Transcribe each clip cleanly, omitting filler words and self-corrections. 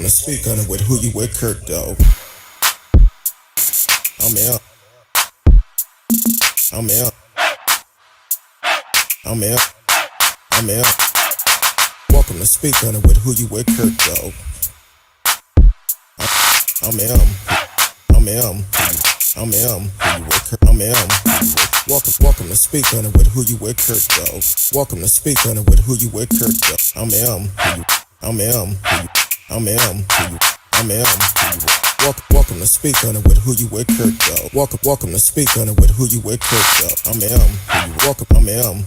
to Speak on It with Who You With Kirk, though. I'm out. I'm out. I'm out. I'm out. Welcome to Speak on It with Who You With Kirk, though. I'm out. I'm out. I'm out. I'm out. Welcome to Speak on It with Who You With Kirk, though. Welcome to Speak on It with Who You With Kirk, though. I'm out. I'm out. I'm out. I'm out. Welcome to Speak on It with Who You With Kirk, though. Welcome to Speak on It with Who You With Kirk, though. I'm welcome. I'm welcome. I'm welcome.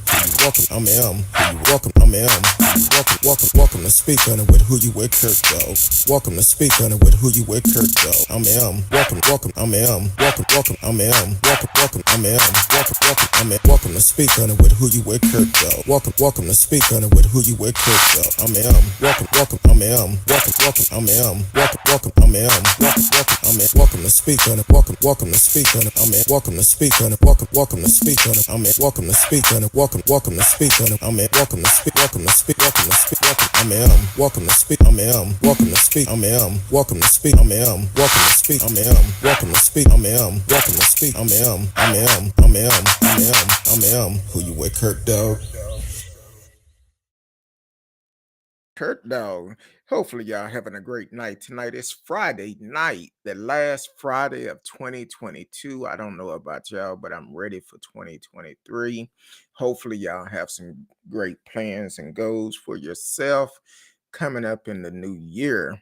I'm welcome to Speak on It with Who You With Kirk, though. Welcome to Speak on It with Who You With Kirk, though. I'm welcome. I'm welcome. I'm welcome. I'm welcome to Speak on It with Who You With Kirk, though. Welcome to Speak on It with Who You With Kirk, though. I'm welcome. I'm welcome. I'm welcome. I'm welcome to Speak on It. Welcome to Speak on It. I'm welcome to Speak on It. Welcome to Speak on it. I'm welcome to Speak on It. Welcome to Speak on it. I'm welcome to speak. Welcome to speak. I'm welcome to speak. I'm welcome to speak. I'm welcome to speak. I'm welcome to speak. I'm welcome to speak. I'm welcome to speak. Who You With, Kirk, dog? Kurt Dog. Hopefully y'all having a great night tonight. It's Friday night, the last Friday of 2022. I don't know about y'all, but I'm ready for 2023. Hopefully y'all have some great plans and goals for yourself coming up in the new year.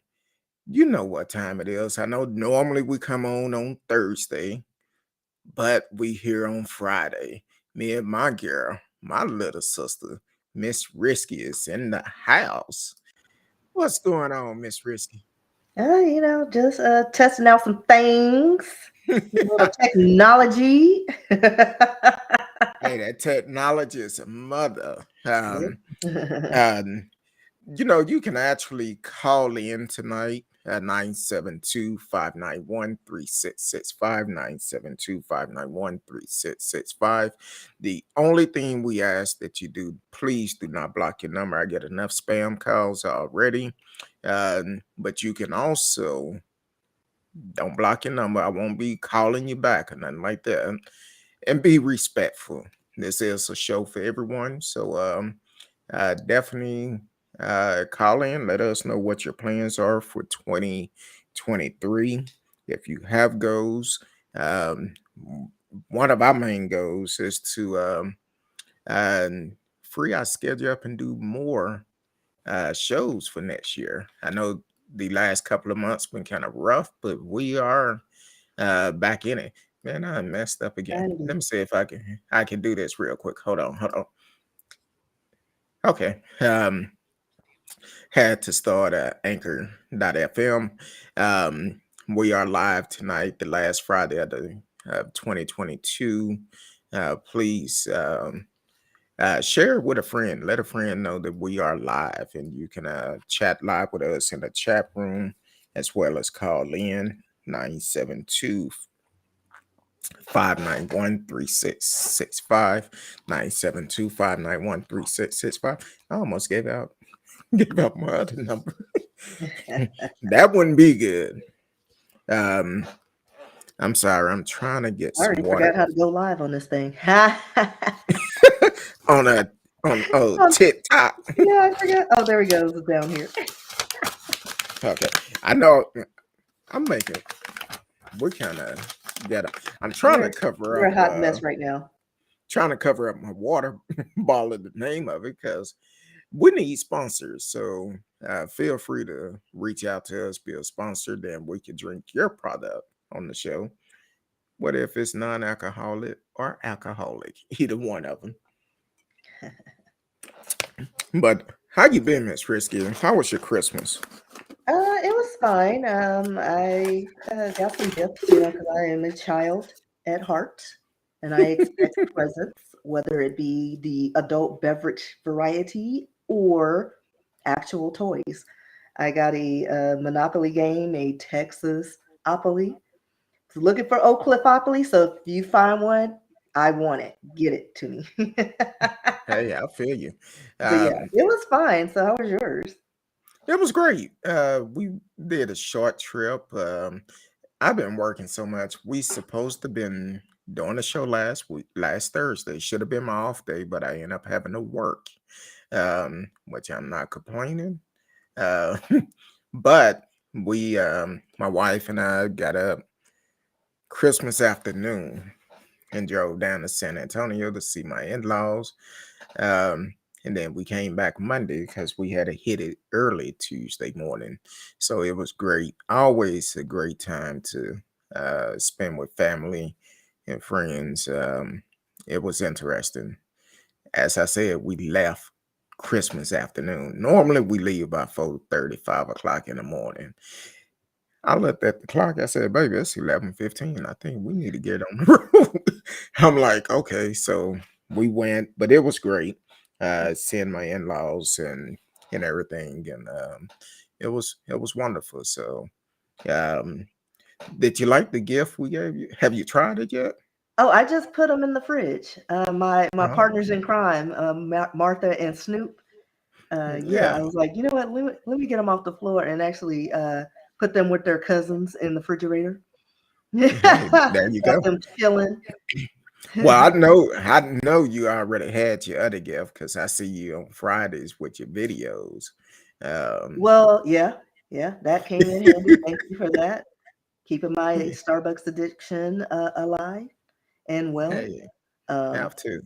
You know what time it is. I know normally we come on Thursday, but we here on Friday. Me and my girl, my little sister, Miss Risky, is in the house. What's going on, Miss Risky? Just testing out some things, a little technology. Hey, that technology is a mother. You can actually call in tonight at 972-591-3665, 972-591-3665. The only thing we ask that you do, please do not block your number. I get enough spam calls already. But you can also, don't block your number. I won't be calling you back or nothing like that. And be respectful. This is a show for everyone. So definitely call in. Let us know what your plans are for 2023. If you have goals, one of our main goals is to free our schedule up and do more shows for next year. I know the last couple of months been kind of rough, but we are back in it. Man, I messed up again. Let me see if I can do this real quick. Hold on. Okay. Had to start Anchor.fm. We are live tonight, the last Friday of 2022. Please share it with a friend. Let a friend know that we are live, and you can chat live with us in the chat room, as well as call in 972-591-3665, 972-591-3665. I almost gave out my other number. That wouldn't be good. I'm sorry. I'm trying to get some water. I forgot how to go live on this thing. on TikTok. Yeah, I forgot. Oh, there we go. It's down here. Okay. I know. We kind of get it. I'm trying to cover up. We're a hot mess right now. Trying to cover up my water ball of the name of it, because we need sponsors. So feel free to reach out to us, be a sponsor, then we can drink your product on the show. What if it's non-alcoholic or alcoholic? Either one of them. But how you been, Miss Risky? How was your Christmas? It was fine. I got some gifts, because I am a child at heart, and I expect presents, whether it be the adult beverage variety or actual toys. I got a Monopoly game, a Texas Opoly. Looking for Oak Cliff Opoly, so if you find one, I want it. Get it to me. Hey, I feel you. But yeah, it was fine. So how was yours? It was great. We did a short trip. I've been working so much. We supposed to been doing the show last Thursday. Should have been my off day, but I ended up having to work, which I'm not complaining. Uh, but my wife and I got up Christmas afternoon and drove down to San Antonio to see my in-laws. Um, and then we came back Monday because we had to hit it early Tuesday morning. So it was great. Always a great time to spend with family and friends. It was interesting. As I said, we left Christmas afternoon. Normally we leave by 4:30, 5 o'clock in the morning. I looked at the clock. I said, "Baby, it's 11:15. I think we need to get on the road." I'm like, "Okay." So we went, but it was great. Seeing my in-laws and everything, and it was wonderful. So, um, did you like the gift we gave you? Have you tried it yet? Oh, I just put them in the fridge. My Oh, partners in crime, Martha and Snoop. Yeah, yeah. I was like, you know what? Let me get them off the floor and actually put them with their cousins in the refrigerator. Hey, there you Got go. them chilling. Well, I know you already had your other gift because I see you on Fridays with your videos. Um, Well, yeah, yeah, that came in handy. Thank you for that. Keeping my hey, Starbucks addiction alive and well. hey, Um, have to.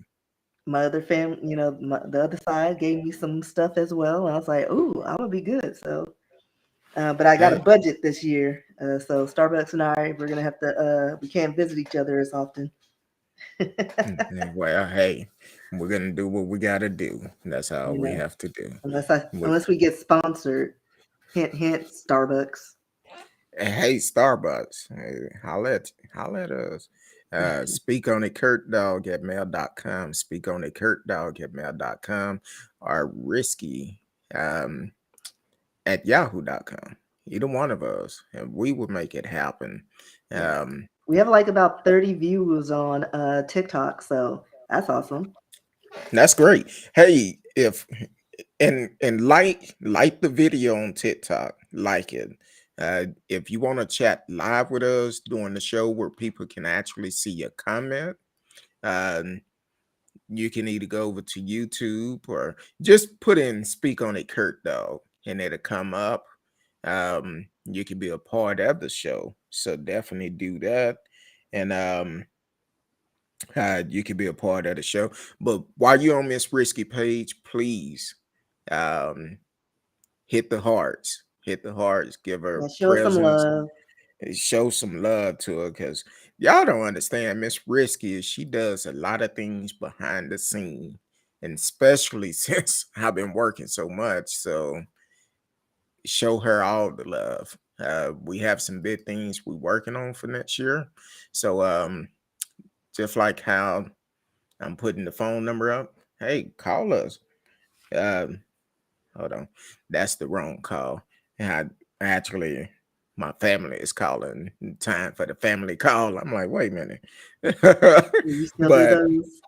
my other the other side gave me some stuff as well. And I was like, "Ooh, I'm gonna be good." So, but I got a Hey, budget this year, so Starbucks and we're gonna have to. We can't visit each other as often. well, hey, we're gonna do what we gotta do. That's all You we know, have to do. We, unless we get sponsored. Hint, hint, Starbucks. hey, Starbucks, hey, holla at us. Speak on it, kurtdog at mail.com. Speak on it, kurtdog at mail.com. Or risky at yahoo.com. Either one of us, and we will make it happen. Yeah, Um, we have like about 30 views on TikTok, so that's awesome. that's great. Hey, if and like the video on TikTok, like it. If you want to chat live with us during the show where people can actually see your comment, um, you can either go over to YouTube or just put in "Speak on it, Kurt Dog," and it'll come up. You can be a part of the show, so definitely do that. And you can be a part of the show. But while you're on Miss Risky page, please um, hit the hearts, give her Yeah, show some presents, love. and show some love to her because y'all don't understand. Miss Risky is she does a lot of things behind the scene, and especially since I've been working so much. So show her all the love. We have some big things we're working on for next year. So just like how I'm putting the phone number up, hey, call us. Um, Hold on. That's the wrong call. And actually, my family is calling. Time for the family call. I'm like, wait a minute. You still do But those?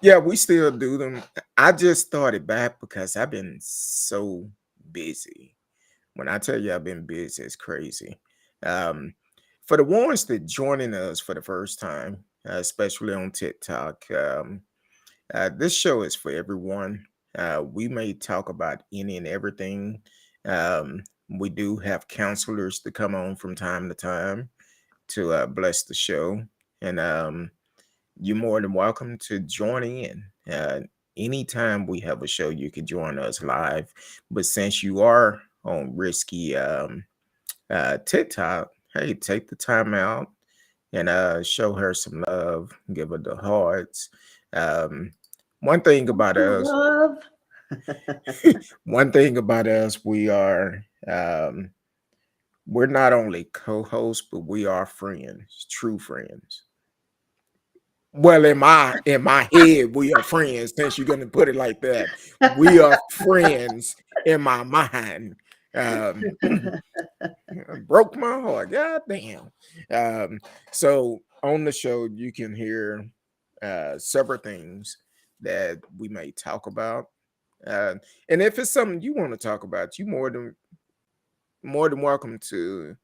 yeah, we still do them. I just started back because I've been so busy. When I tell you I've been busy, it's crazy. Um, for the ones that joining us for the first time, especially on TikTok, this show is for everyone. We may talk about any and everything. We do have counselors to come on from time to time to bless the show. And you're more than welcome to join in. Anytime we have a show, you can join us live. But since you are on Risky TikTok, hey, take the time out and show her some love, give her the hearts. Um, one thing about Some us, love. one thing about us, we're not only co-hosts, but we are friends, true friends. Well, in my head, we are friends. Since you're gonna put it like that, we are friends in my mind. Um, broke my heart. God damn. So on the show, you can hear several things that we may talk about. Uh, and if it's something you want to talk about, you more than welcome to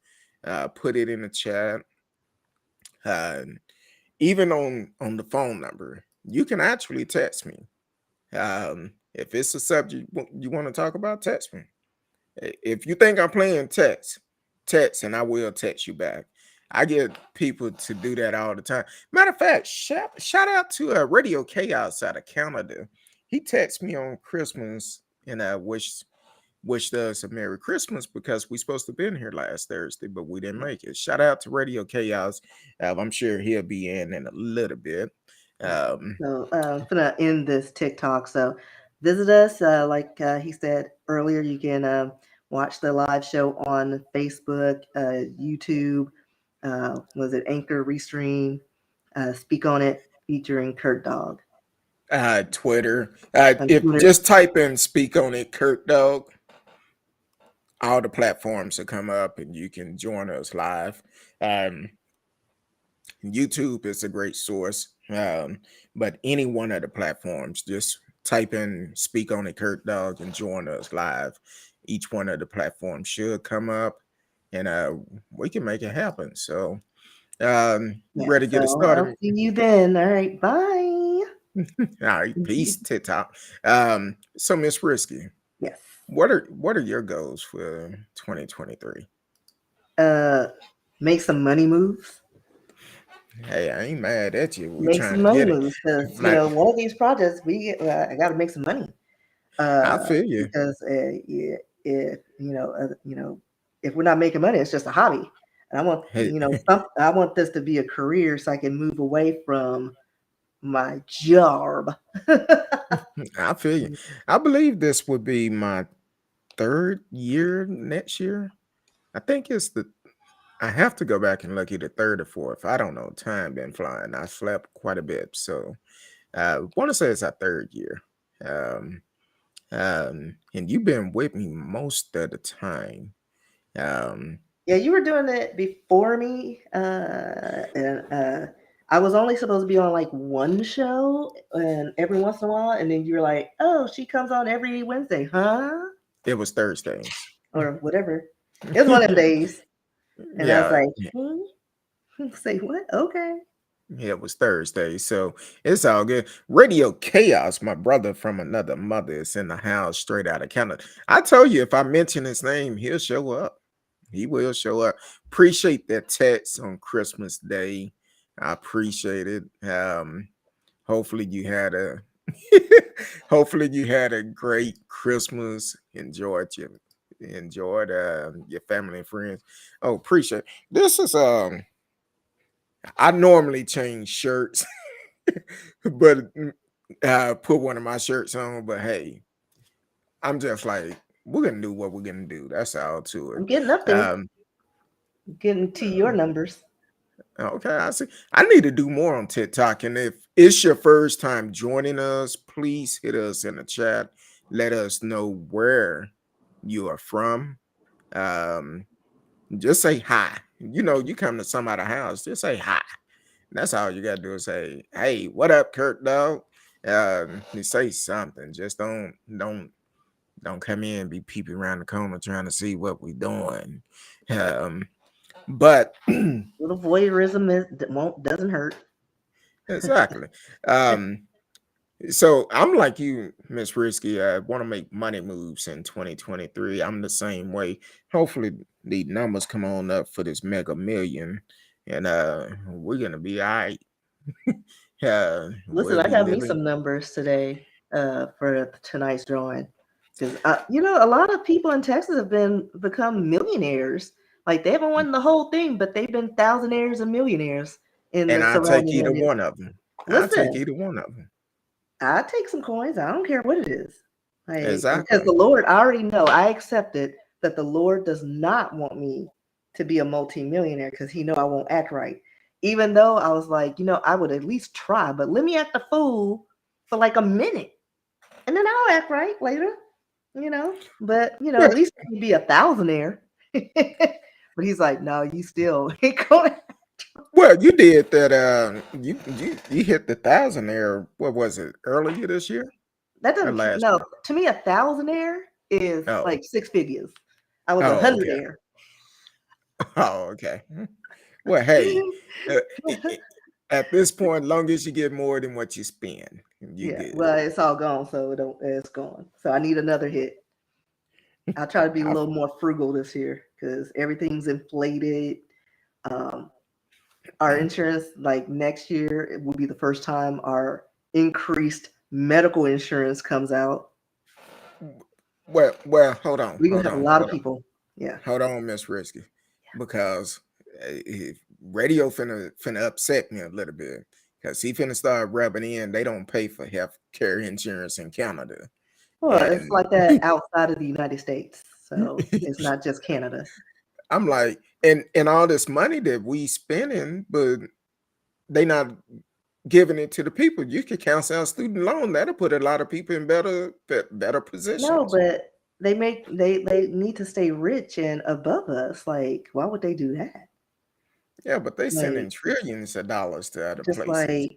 put it in the chat. Uh, Even on the phone number, you can actually text me. If it's a subject you want to talk about, text me. If you think I'm playing, text, and I will text you back. I get people to do that all the time. Matter of fact, shout out to Radio Chaos out of Canada. He texted me on Christmas and wished us a Merry Christmas because we supposed to been here last Thursday, but we didn't make it. Shout out to Radio Chaos. I'm sure he'll be in a little bit. So I'm gonna end this TikTok. So visit us. Like he said earlier, you can watch the live show on Facebook, YouTube. Was it Anchor Restream? Speak on it, featuring Kurt Dog. Twitter. On If Twitter. just type in "Speak on It," Kurt Dog. All the platforms will come up, and you can join us live. YouTube is a great source, but any one of the platforms, just type in "Speak on It, Kurt Dog" and join us live. Each one of the platforms should come up, and we can make it happen. So, ready to get it So started? I'll see you then. All right, bye. All right, peace, TikTok. So Miss Risky, Yes. what are your goals for 2023? Make some money moves. Hey, I ain't mad at you. We Make trying some to money get it. moves because Like, one of these projects I got to make some money. I feel you. Because if if we're not making money, it's just a hobby. And I want Hey, I want this to be a career so I can move away from my job. I feel you. I believe this would be my third year next year. I think I have to go back and look at the third or fourth. I don't know. Time been flying. I slept quite a bit. So I want to say it's our third year. Um, and you've been with me most of the time. Yeah, you were doing it before me, and I was only supposed to be on like one show, and every once in a while, and then you were like, "Oh, she comes on every Wednesday, huh?" It was Thursdays. Or whatever. It was one of them days, and I was Yeah, like, "Say what? Okay." it was Thursday. So it's all good. Radio Chaos, my brother from another mother, is in the house straight out of Canada. I told you if I mention his name, he'll show up. He will show up. Appreciate that text on Christmas Day. I appreciate it. Hopefully you had a hopefully you had a great Christmas. Enjoyed your family and friends. Oh, appreciate it. This is I normally change shirts, but put one of my shirts on. But hey, I'm just like, we're gonna do what we're gonna do. That's all to I'm it. getting up there, getting to your numbers. Okay, I see. I need to do more on TikTok. And if it's your first time joining us, please hit us in the chat. Let us know where you are from. Um, just say hi. You come to somebody's house, just say hi. That's all you gotta do is say, "Hey, what up, Kurt dog?" You say something. Just don't come in and be peeping around the corner trying to see what we doing. But Little voyeurism doesn't hurt. exactly. So I'm like you, Miss Risky. I want to make money moves in 2023. I'm the same way. Hopefully, the numbers come on up for this mega million, and we're gonna be all right. Listen, We'll I be got me living. some numbers today for tonight's drawing because a lot of people in Texas have become millionaires. Like they haven't won the whole thing, but they've been thousandaires and millionaires in And the I'll take surrounding either areas. one of them. I'll take Listen, either one of them. I take some coins. I don't care what it is. Like because Exactly. the Lord, I already know. I accepted that the Lord does not want me to be a multimillionaire because He know I won't act right. Even though I was like, I would at least try, but let me act a fool for like a minute, and then I'll act right later. But Well, at least be a thousandaire. But He's like, no, you still ain't going. well, you did that. You hit the 1,000 there. What was it earlier this year? That Or doesn't last no. year? To me, a thousandaire is Oh, like six figures. I was a oh, okay. hundredaire. Oh, okay. Well, hey, uh, at this point, long as you get more than what you spend, you Yeah, good. well, it's all gone, so it's gone. So I need another hit. I'll try to be a I, little more frugal this year because everything's inflated. Um, our insurance, like next year, it will be the first time our increased medical insurance comes out. well, hold on, We're gonna hold have a on, lot of hold on, people. Yeah. hold on, Miss Risky, because if radio finna upset me a little bit because he finna start rubbing in. They don't pay for health care insurance in Canada, Well, it's and like that outside of the United States, so it's not just Canada. I'm like, and all this money that we spending, but they not giving it to the people. You could cancel out student loan. That'll put a lot of people in better No, positions. but they need to stay rich and above us. Like, why would they do that? Yeah, but they sending Like, trillions of dollars to other just places.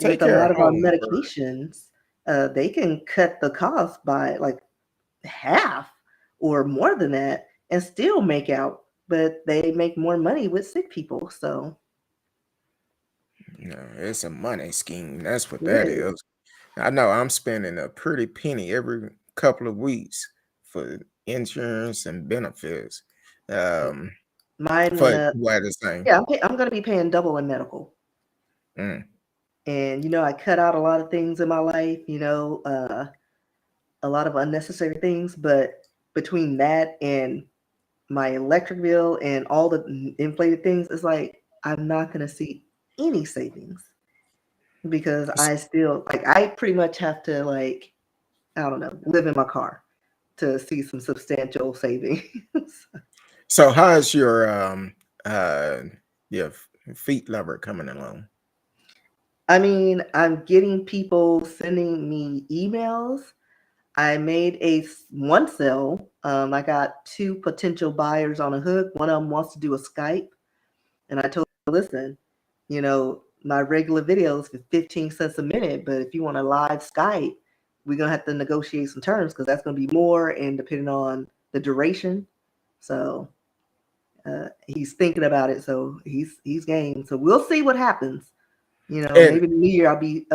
with Take a care lot of of our home first. medications, they can cut the cost by like half or more than that and still make out, but they make more money with sick people. So No, it's a money scheme. That's what it that is. is. I know I'm spending a pretty penny every couple of weeks for insurance and benefits. Um, Mine, for what the same. yeah, I'm going to be paying double in medical. Mm. And, I cut out a lot of things in my life, a lot of unnecessary things. But between that and my electric bill and all the inflated things, it's like I'm not going to see any savings because I still, like, I pretty much have to, like, I don't know, live in my car to see some substantial savings. So how's uh your feet lover coming along? I mean, I'm getting people sending me emails. I made one sale. I got two potential buyers on a hook. One of them wants to do a Skype, and I told her, listen, my regular videos for 15 cents a minute, but if you want a live Skype, we're gonna have to negotiate some terms because that's gonna be more, and depending on the duration. So he's thinking about it. So he's game. So we'll see what happens. And Maybe in the new year I'll be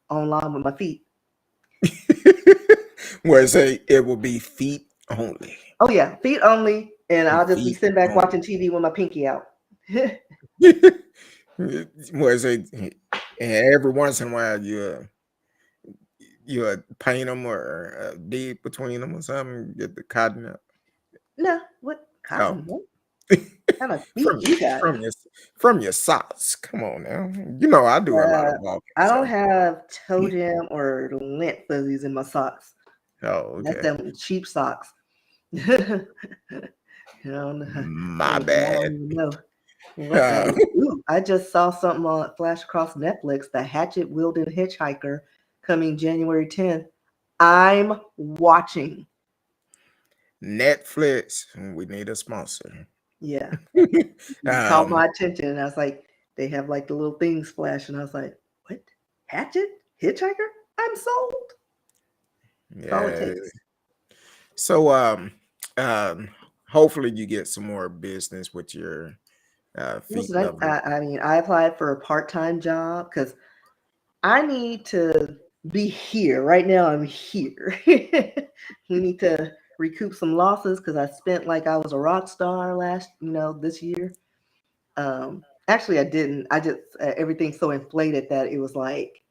online with my feet. where say it will be feet only. Oh yeah, feet only, and I'll just be Feet sitting back only. watching TV with my pinky out. Where say every once in a while you paint them or dig between them or something, get the cotton out. No, what Oh. cotton? What kind of feet from you got? from your from your socks. Come on now. You know I do a lot Uh, of walking, I don't so have toe jam or lint fuzzies in my socks. oh That's okay. them cheap socks. I don't know. My I don't bad. even know what that Uh, is. Ooh, I just saw something on flash across Netflix. The Hatchet Wielding Hitchhiker coming January 10th. I'm watching. Netflix, we need a sponsor. Yeah, it caught um, my attention, and I was like, they have like the little things flash, and I was like, what? Hatchet? Hitchhiker? I'm sold. That's all it yeah. takes. So um, hopefully you get some more business with your feet Listen, lover. I mean, I applied for a part-time job because I need to be here. Right now, I'm here. We need to recoup some losses because I spent like I was a rock star this year. Actually, I didn't. I just everything's so inflated that it was like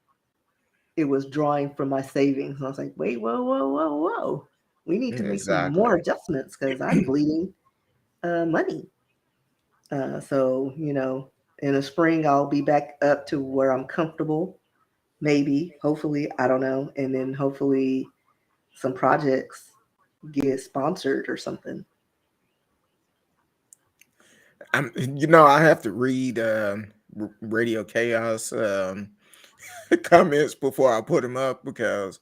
it was drawing from my savings. And I was like, wait, whoa, whoa, whoa, whoa. We need to make some Exactly. more adjustments because I'm bleeding money. So, in the spring, I'll be back up to where I'm comfortable. Maybe, hopefully, I don't know. And then hopefully some projects get sponsored or something. I have to read Radio Chaos comments before I put them up because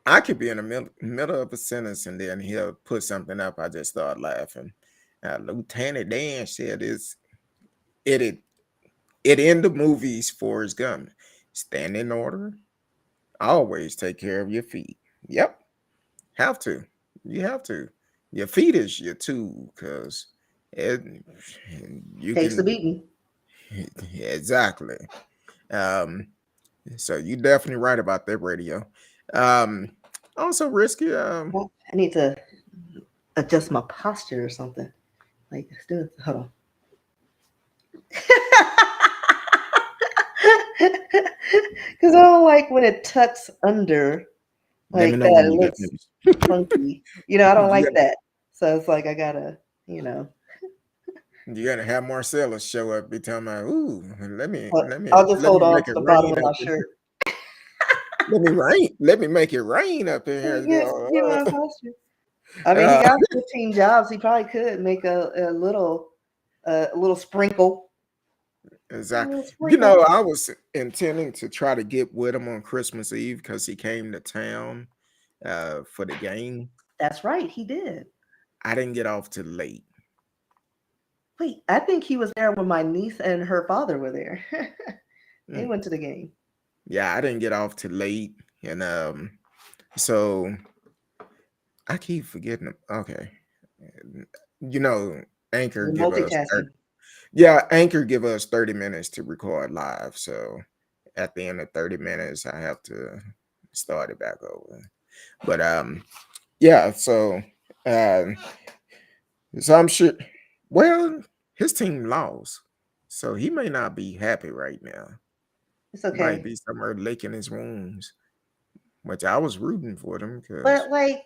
I could be in the middle of a sentence and then he'll put something up. I just start laughing. Lieutenant Dan said it in the movies Forrest Gump. Stand in order, Always take care of your feet. Yep, have to. You have to. Your feet is your tool, because it you Takes the can beating. exactly. Um, so you definitely right about that radio. Um, also risky. Well, I need to adjust my posture or something. Like, hold on. Because I don't like when it tucks under Let me like know that. when It you get looks finished. funky. I don't You like gotta, that. So it's like I gotta, you know. you gotta have Marcellus show up. Be telling me, ooh, But I'll just let me hold on make to it the bottom rain of up my in shirt. let me make it rain up in here, girl. Get my posture. I mean, he Uh, got 15 jobs. He probably could make a little sprinkle. A exactly. little sprinkle. I was intending to try to get with him on Christmas Eve because he came to town for the game. That's right, he did. I didn't get off till late. Wait, I think he was there when my niece and her father were there. They Mm. went to the game. Yeah, I didn't get off till late, and so I keep forgetting. Okay, you know, Anchor You're give us multitasking. Anchor give us 30 minutes to record live. So at the end of 30 minutes, I have to start it back over. But yeah. Um, so I'm sure. Well, his team lost, so he may not be happy right now. It's He might okay. be somewhere licking his wounds, which I was rooting for them because But like,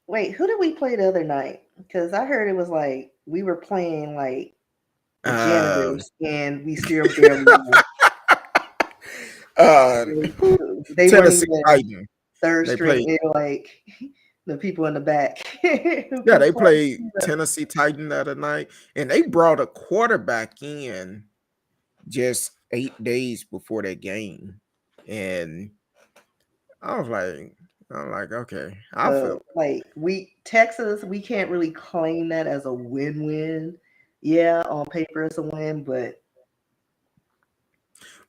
wait, who did we play the other night? Because I heard it was like we were playing like the uh, janitors and we still barely won. uh, They weren't Tennessee even Titan. third They string. played. They were like the people in the back Yeah, who they played. played Tennessee Titan the other night, and they brought a quarterback in just 8 days before that game, and I was like, okay, I feel So like we Texas, we can't really claim that as a win-win. Yeah, on paper it's a win, but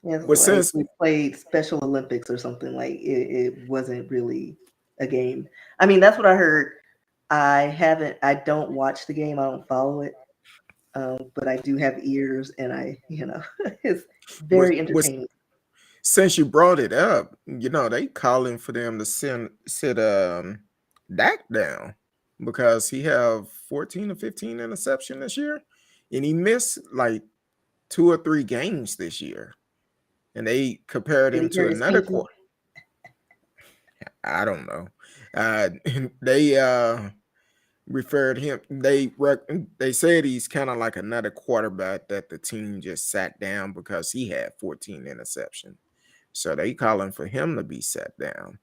it's but like since we played Special Olympics or something. Like it wasn't really a game. I mean, that's what I heard. I don't watch the game. I don't follow it. But I do have ears, and it's was very was entertaining. since you brought it up, they calling for them to sit Dak down because he have 14 or 15 interception this year, and he missed like 2 or 3 games this year, and they compared Did him he to hurt his another pinky? quarter. I don't know. Uh, they referred him. They said he's kind of like another quarterback that the team just sat down because he had 14 interception. So they calling for him to be sat down.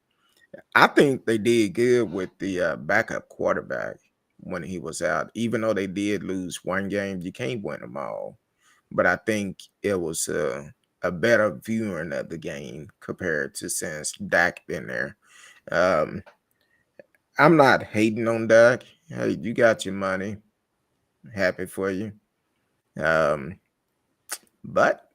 I think they did good with the backup quarterback when he was out. Even though they did lose one game, you can't win them all. But I think it was a better viewing of the game compared to since Dak been there. Um, I'm not hating on Dak. Hey, you got your money. Happy for you. Um, but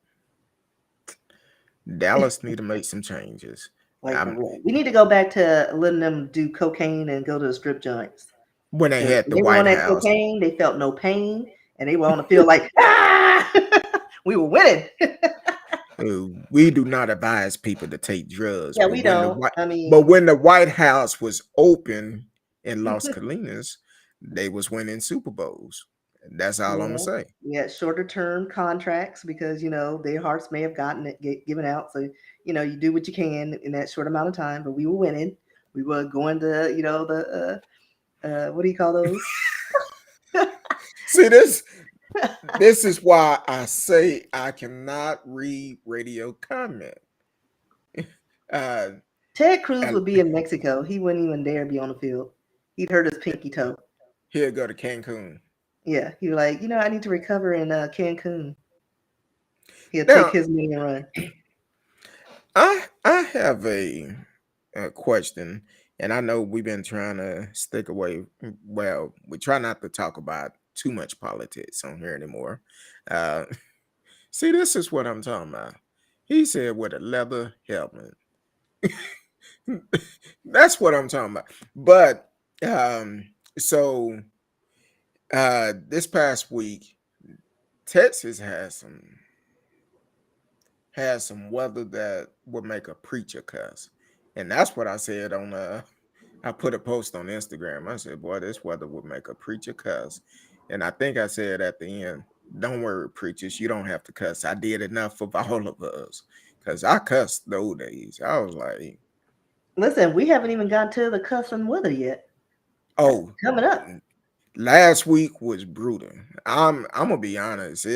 Dallas need to make some changes. Like for Um, real. We need to go back to letting them do cocaine and go to the strip joints. when they Because had when the they were on White that House, cocaine, they felt no pain, and they were on the field like, ah, we were winning. we do not advise people to take drugs. Yeah, we don't. I But mean, when the White House was open in Las Colinas, they was winning Super Bowls. That's all I'm gonna yeah, say. we had shorter term contracts because their hearts may have gotten given out. So you do what you can in that short amount of time. But we were winning. We were going to the what do you call those? See, this is why I say I cannot read radio comment. Uh, Ted Cruz and would be in Mexico. He wouldn't even dare be on the field. He'd hurt his pinky toe. he'll go to Cancun. Yeah, he'd be like, I need to recover in Cancun. He'll take Now, his money and run. I have a question, and I know we've been trying to stick away. Well, we try not to talk about too much politics on here anymore. Uh, see, this is what I'm talking about. He said with a leather helmet. That's what I'm talking about. But um, so this past week, Texas has some weather that would make a preacher cuss. And that's what I said on I put a post on Instagram. I said, boy, this weather would make a preacher cuss. And I think I said at the end, don't worry, preachers, you don't have to cuss. I did enough for all of us. Cause I cussed those days. I was like, Listen, we haven't even gotten to the cussing weather yet. That's oh, coming up. last week was brutal. I'm gonna be honest.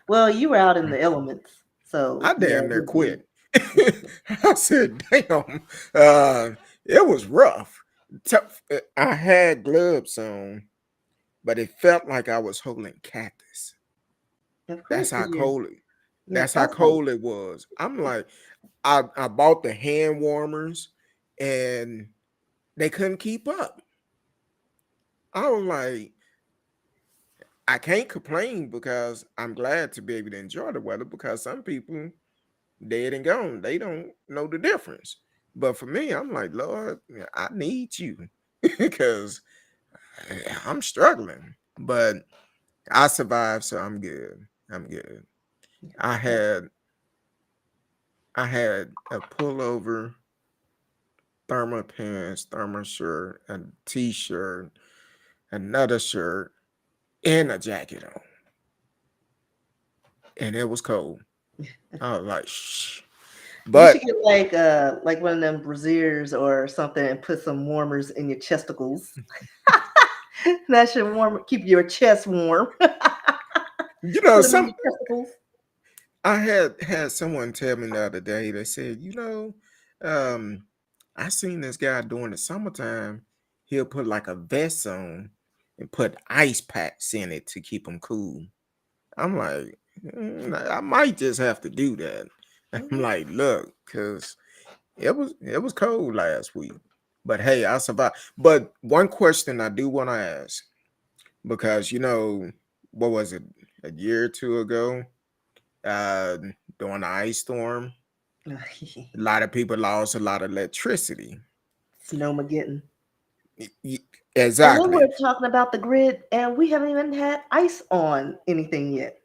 Well, you were out in the elements, so I yeah, damn near we did. quit. I said, damn, uh, it was rough. I had gloves on, but it felt like I was holding cactus. Of course, That's how because you're cold it. you're That's how frostbite. cold it was. I'm like, I bought the hand warmers, and they couldn't keep up. I was like, I can't complain because I'm glad to be able to enjoy the weather because some people dead and gone. They don't know the difference. But for me, I'm like, Lord, I need you because I'm struggling. But I survived, so I'm good. I'm good. I Yeah. had I had a pullover, thermal pants, thermal shirt, a t-shirt, another shirt, and a jacket on. And it was cold. I was like, shh. You should But get like one of them braziers or something and put some warmers in your chesticles. That should keep your chest warm. you know, Put them in some your testicles. I had someone tell me the other day, they said, um, I seen this guy during the summertime, he'll put like a vest on and put ice packs in it to keep him cool. I'm like, I might just have to do that. I'm Mhm. like, look, because it was cold last week. But hey, I survived. But one question I do want to ask, because what was it, a year or two ago? uh During the ice storm, a lot of people lost a lot of electricity. Snowmageddon. Y- y- And then exactly. we're talking about the grid, and we haven't even had ice on anything yet.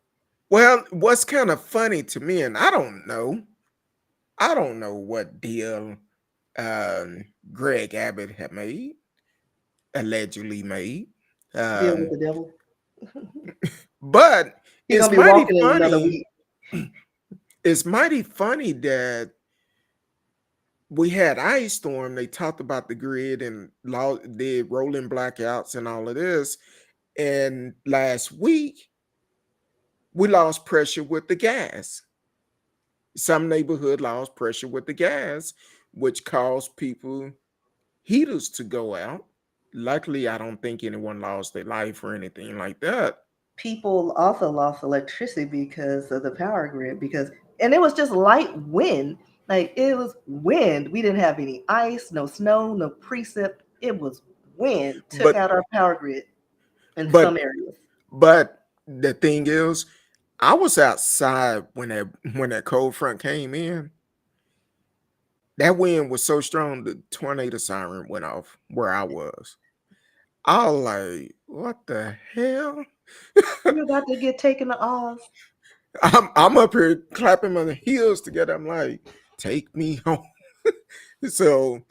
Well, what's kind of funny to me, and I don't know what deal Greg Abbott had made, allegedly made. Deal with um the devil. but He's it's gonna be mighty walking in another funny week. it's mighty funny that we had ice storm. They talked about the grid and did rolling blackouts and all of this. And last week, we lost pressure with the gas. Some neighborhood lost pressure with the gas, which caused people heaters to go out. Luckily, I don't think anyone lost their life or anything like that. People also lost electricity because of the power grid and it was just light wind. Like it was wind. We didn't have any ice, no snow, no precip. It was wind took But out our power grid in some but areas. but the thing is, I was outside when that cold front came in. That wind was so strong, the tornado siren went off where I was. I was like, what the hell? We're about to get taken to Oz. I'm up here clapping my heels together. I'm like, take me home. So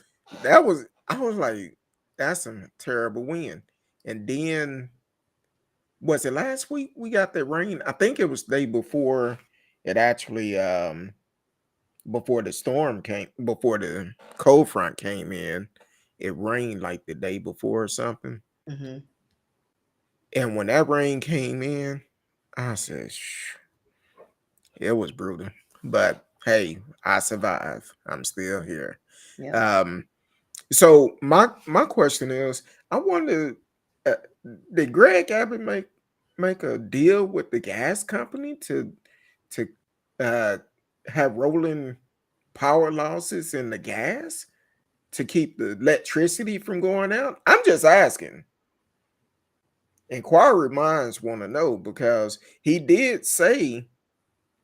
I was like, that's some terrible wind. And then was it last week we got the rain? I think it was the day before it actually before the storm came, before the cold front came in. It rained like the day before or something. Hmm. And when that rain came in, I said, shh, it was brutal. But hey, I survived. I'm still here. Yeah. Um, so my question is, I wonder, uh, did Greg Abbott make a deal with the gas company to uh, have rolling power losses in the gas to keep the electricity from going out? I'm just asking. Inquiry minds want to know because he did say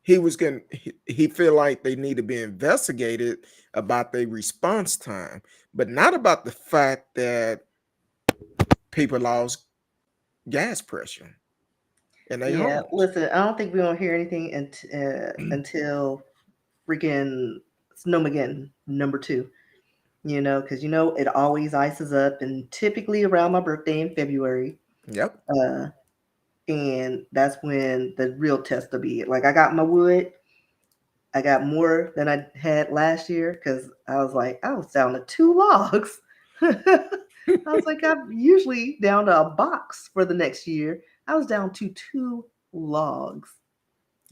he was getting he feel like they need to be investigated about their response time, but not about the fact that people lost gas pressure in their Yeah, homes. listen, I don't think we're gonna hear anything until freaking Snowmageddon #2. Because it always ices up, and typically around my birthday in February. Yep. Uh, and that's when the real test will be. Like I got my wood, I got more than I had last year because I was down to 2 logs. I was like, I'm usually down to a box for the next year. I was down to 2 logs.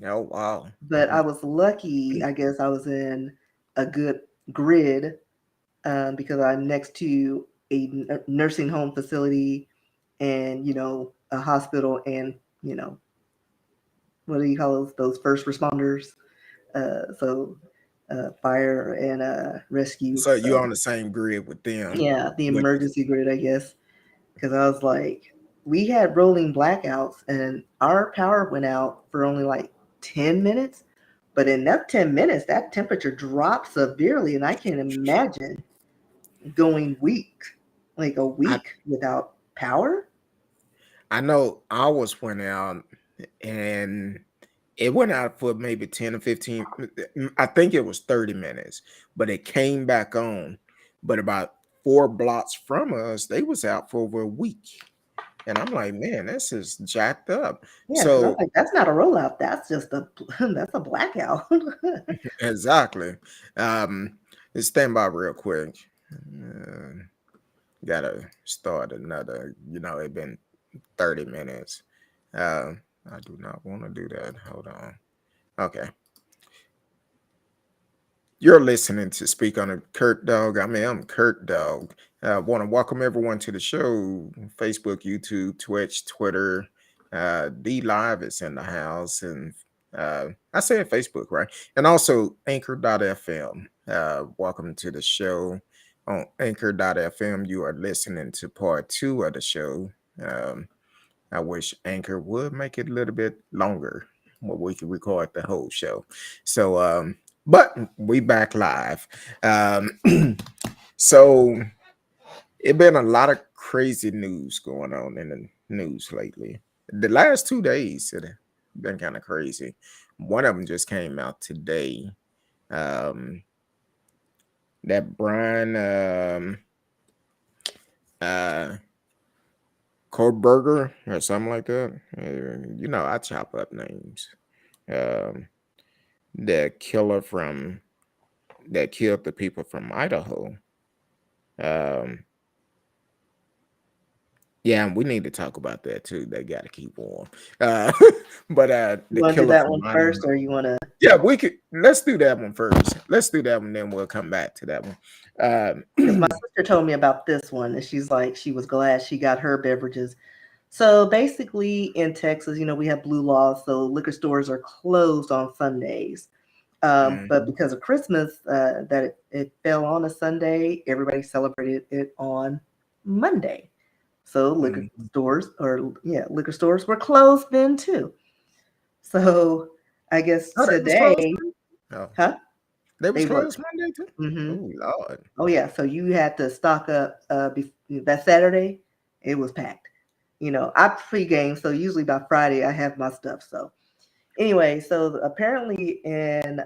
Oh wow. But I was lucky, I guess I was in a good grid because I'm next to a nursing home facility and, a hospital and, you know, what do you call those first responders? So fire and rescue. So you're So on the same grid with them. yeah, the With emergency grid, I guess, because I was like, we had rolling blackouts and our power went out for only like 10 minutes. But in that 10 minutes, that temperature dropped severely, and I can't imagine going like a I, week without power. I know ours went out and it went out for maybe 10 or 15. I think it was 30 minutes, but it came back on. But about 4 blocks from us, they was out for over a week. And I'm like, man, this is jacked up. Yeah, because I was So like, that's not a rollout. That's just a that's a blackout. exactly. Um, stand by real quick. Uh, gotta start another, it been 30 minutes. I do not want to do that. Hold on. Okay. You're listening to Speak on a Kurt Dog. I'm Kurt Dog. I want to welcome everyone to the show. Facebook, YouTube, Twitch, Twitter. D Live is in the house. And I said Facebook, right? And also Anchor.fm. Welcome to the show. On Anchor.fm, you are listening to part 2 of the show. I wish Anchor would make it a little bit longer where we could record the whole show. So, but we back live. So it been a lot of crazy news going on in the news lately. The last 2 days it been kind of crazy. One of them just came out today. That Bryan uh Kohberger or something like that. I chop up names. Um, the killer from that killed the people from Idaho. Um, yeah, we need to talk about that too. They got to keep warm. Uh, but You the want to do killer that from one Idaho. first, or you want to? Yeah, we could. Let's do that one first. Let's do that one, then we'll come back to that one. Because my sister told me about this one, and she's like, she was glad she got her beverages. So basically, in Texas, we have blue laws, so liquor stores are closed on Sundays. But Mhm, because of Christmas, that it fell on a Sunday, everybody celebrated it on Monday. So mhm. liquor stores were closed then too. So I guess Oh, they was today, closed. Oh, huh? they was They were. closed Monday too. Hmm. Oh Lord. Oh yeah. So you had to stock up. That Saturday, it was packed. I pre-game, so usually by Friday I have my stuff. So anyway, so apparently in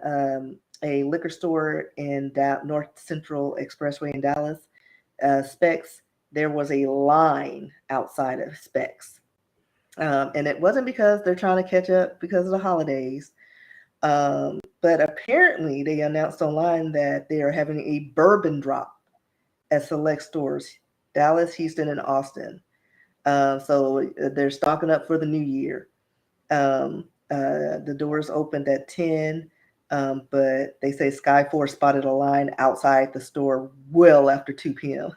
a liquor store in North Central Expressway in Dallas, Specs, there was a line outside of Specs. And it wasn't because they're trying to catch up because of the holidays. But apparently they announced online that they are having a bourbon drop at select stores, Dallas, Houston, and Austin. So they're stocking up for the new year. The doors opened at 10, but they say Skyforce spotted a line outside the store well after 2 p.m.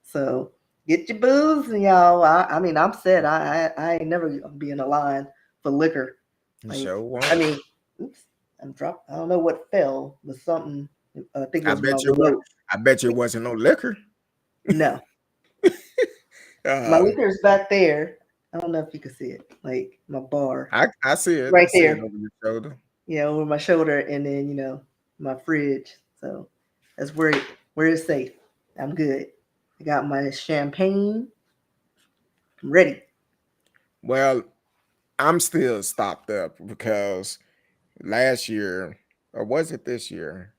So get your booze, y'all. I mean, I'm set. I ain't never gonna be in a line for liquor. Like, So I won't. mean, oops, I'm dropped. I don't know what fell, but something. I think it I was my bet you what. remote. I bet you it wasn't no liquor. No, my Um, liquor is back there. I don't know if you can see it, like my bar I see it. I right see it there. over your shoulder. Yeah, over my shoulder, and then my fridge. So that's where it's safe. I'm good. I got my champagne. I'm ready. Well, I'm still stopped up because last year, or was it this year?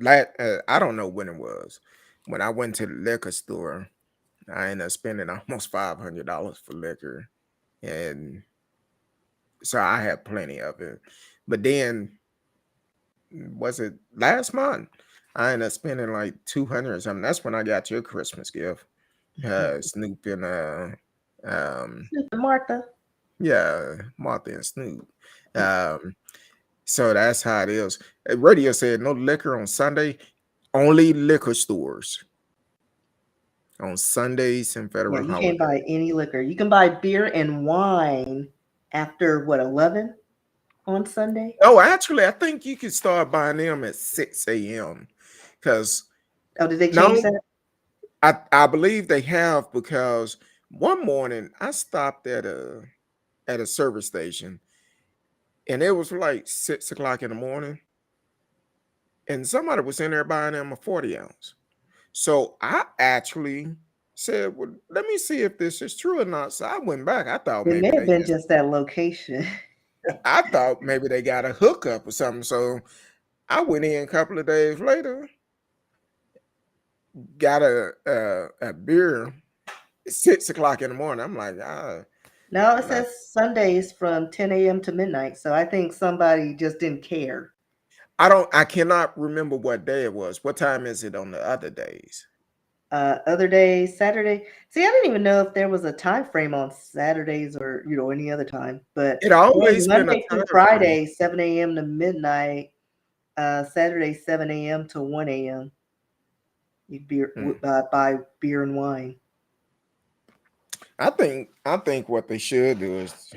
I don't know when it was. When I went to the liquor store, I ended up spending almost $500 for liquor, and so I had plenty of it. But then, was it last month? I ended up spending like 200 or something. That's when I got your Christmas gift, Snoop and Snoop and Martha. yeah, Martha and Snoop. Um, so that's how it is. Radio said no liquor on Sunday, only liquor stores on Sundays and Yeah, federal you can't holidays. buy any liquor. You can buy beer and wine after what 11 on Sunday. Oh, actually, I think you can start buying them at 6 a.m. Because Oh, did they change no, that? I believe they have because one morning I stopped at a service station and it was like 6 o'clock in the morning and somebody was in there buying them a 40 ounce. So I actually said, well, let me see if this is true or not. So I went back. It may have been just that location. I thought maybe they got a hookup or something. So I went in a couple of days later, got a beer. It's 6 o'clock in the morning. I'm like, No, it I'm not. says Sundays from 10 a.m. to midnight. So I think somebody just didn't care. I cannot remember what day it was. What time is it on the other days? Other days, Saturday. See, I didn't even know if there was a time frame on Saturdays or any other time. But It yeah, always been a Monday time through frame. Friday, 7 a.m. to midnight. Saturday, 7 a.m. to 1 a.m. You Hmm. buy beer and wine. I think what they should do is,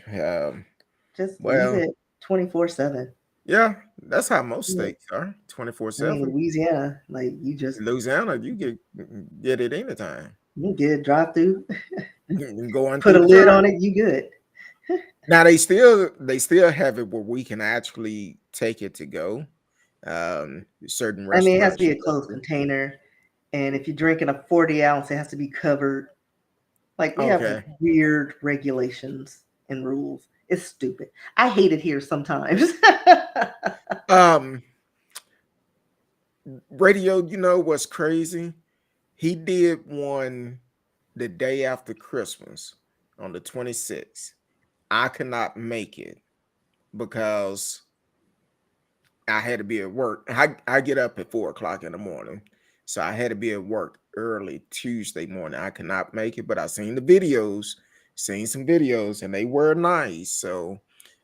Just leave well, it 24/7. yeah, that's how most Yeah. states are, I mean, 24/7. Louisiana, like Louisiana, you get it anytime. you get a drive through, Going put through a the lid drive. on it, you good. Now they still have it where we can actually take it to go. Certain I mean, it has to restaurants be you a go closed to. container, and if you're drinking a 40 ounce, it has to be covered. Like we have Okay. weird regulations and rules. It's stupid. I hate it here sometimes. Um, Radio, you know what's crazy? He did one the day after Christmas on the 26th. I could not make it because I had to be at work. I get up at 4 o'clock in the morning. So I had to be at work early Tuesday morning. I could not make it, but I seen some videos, and they were nice. So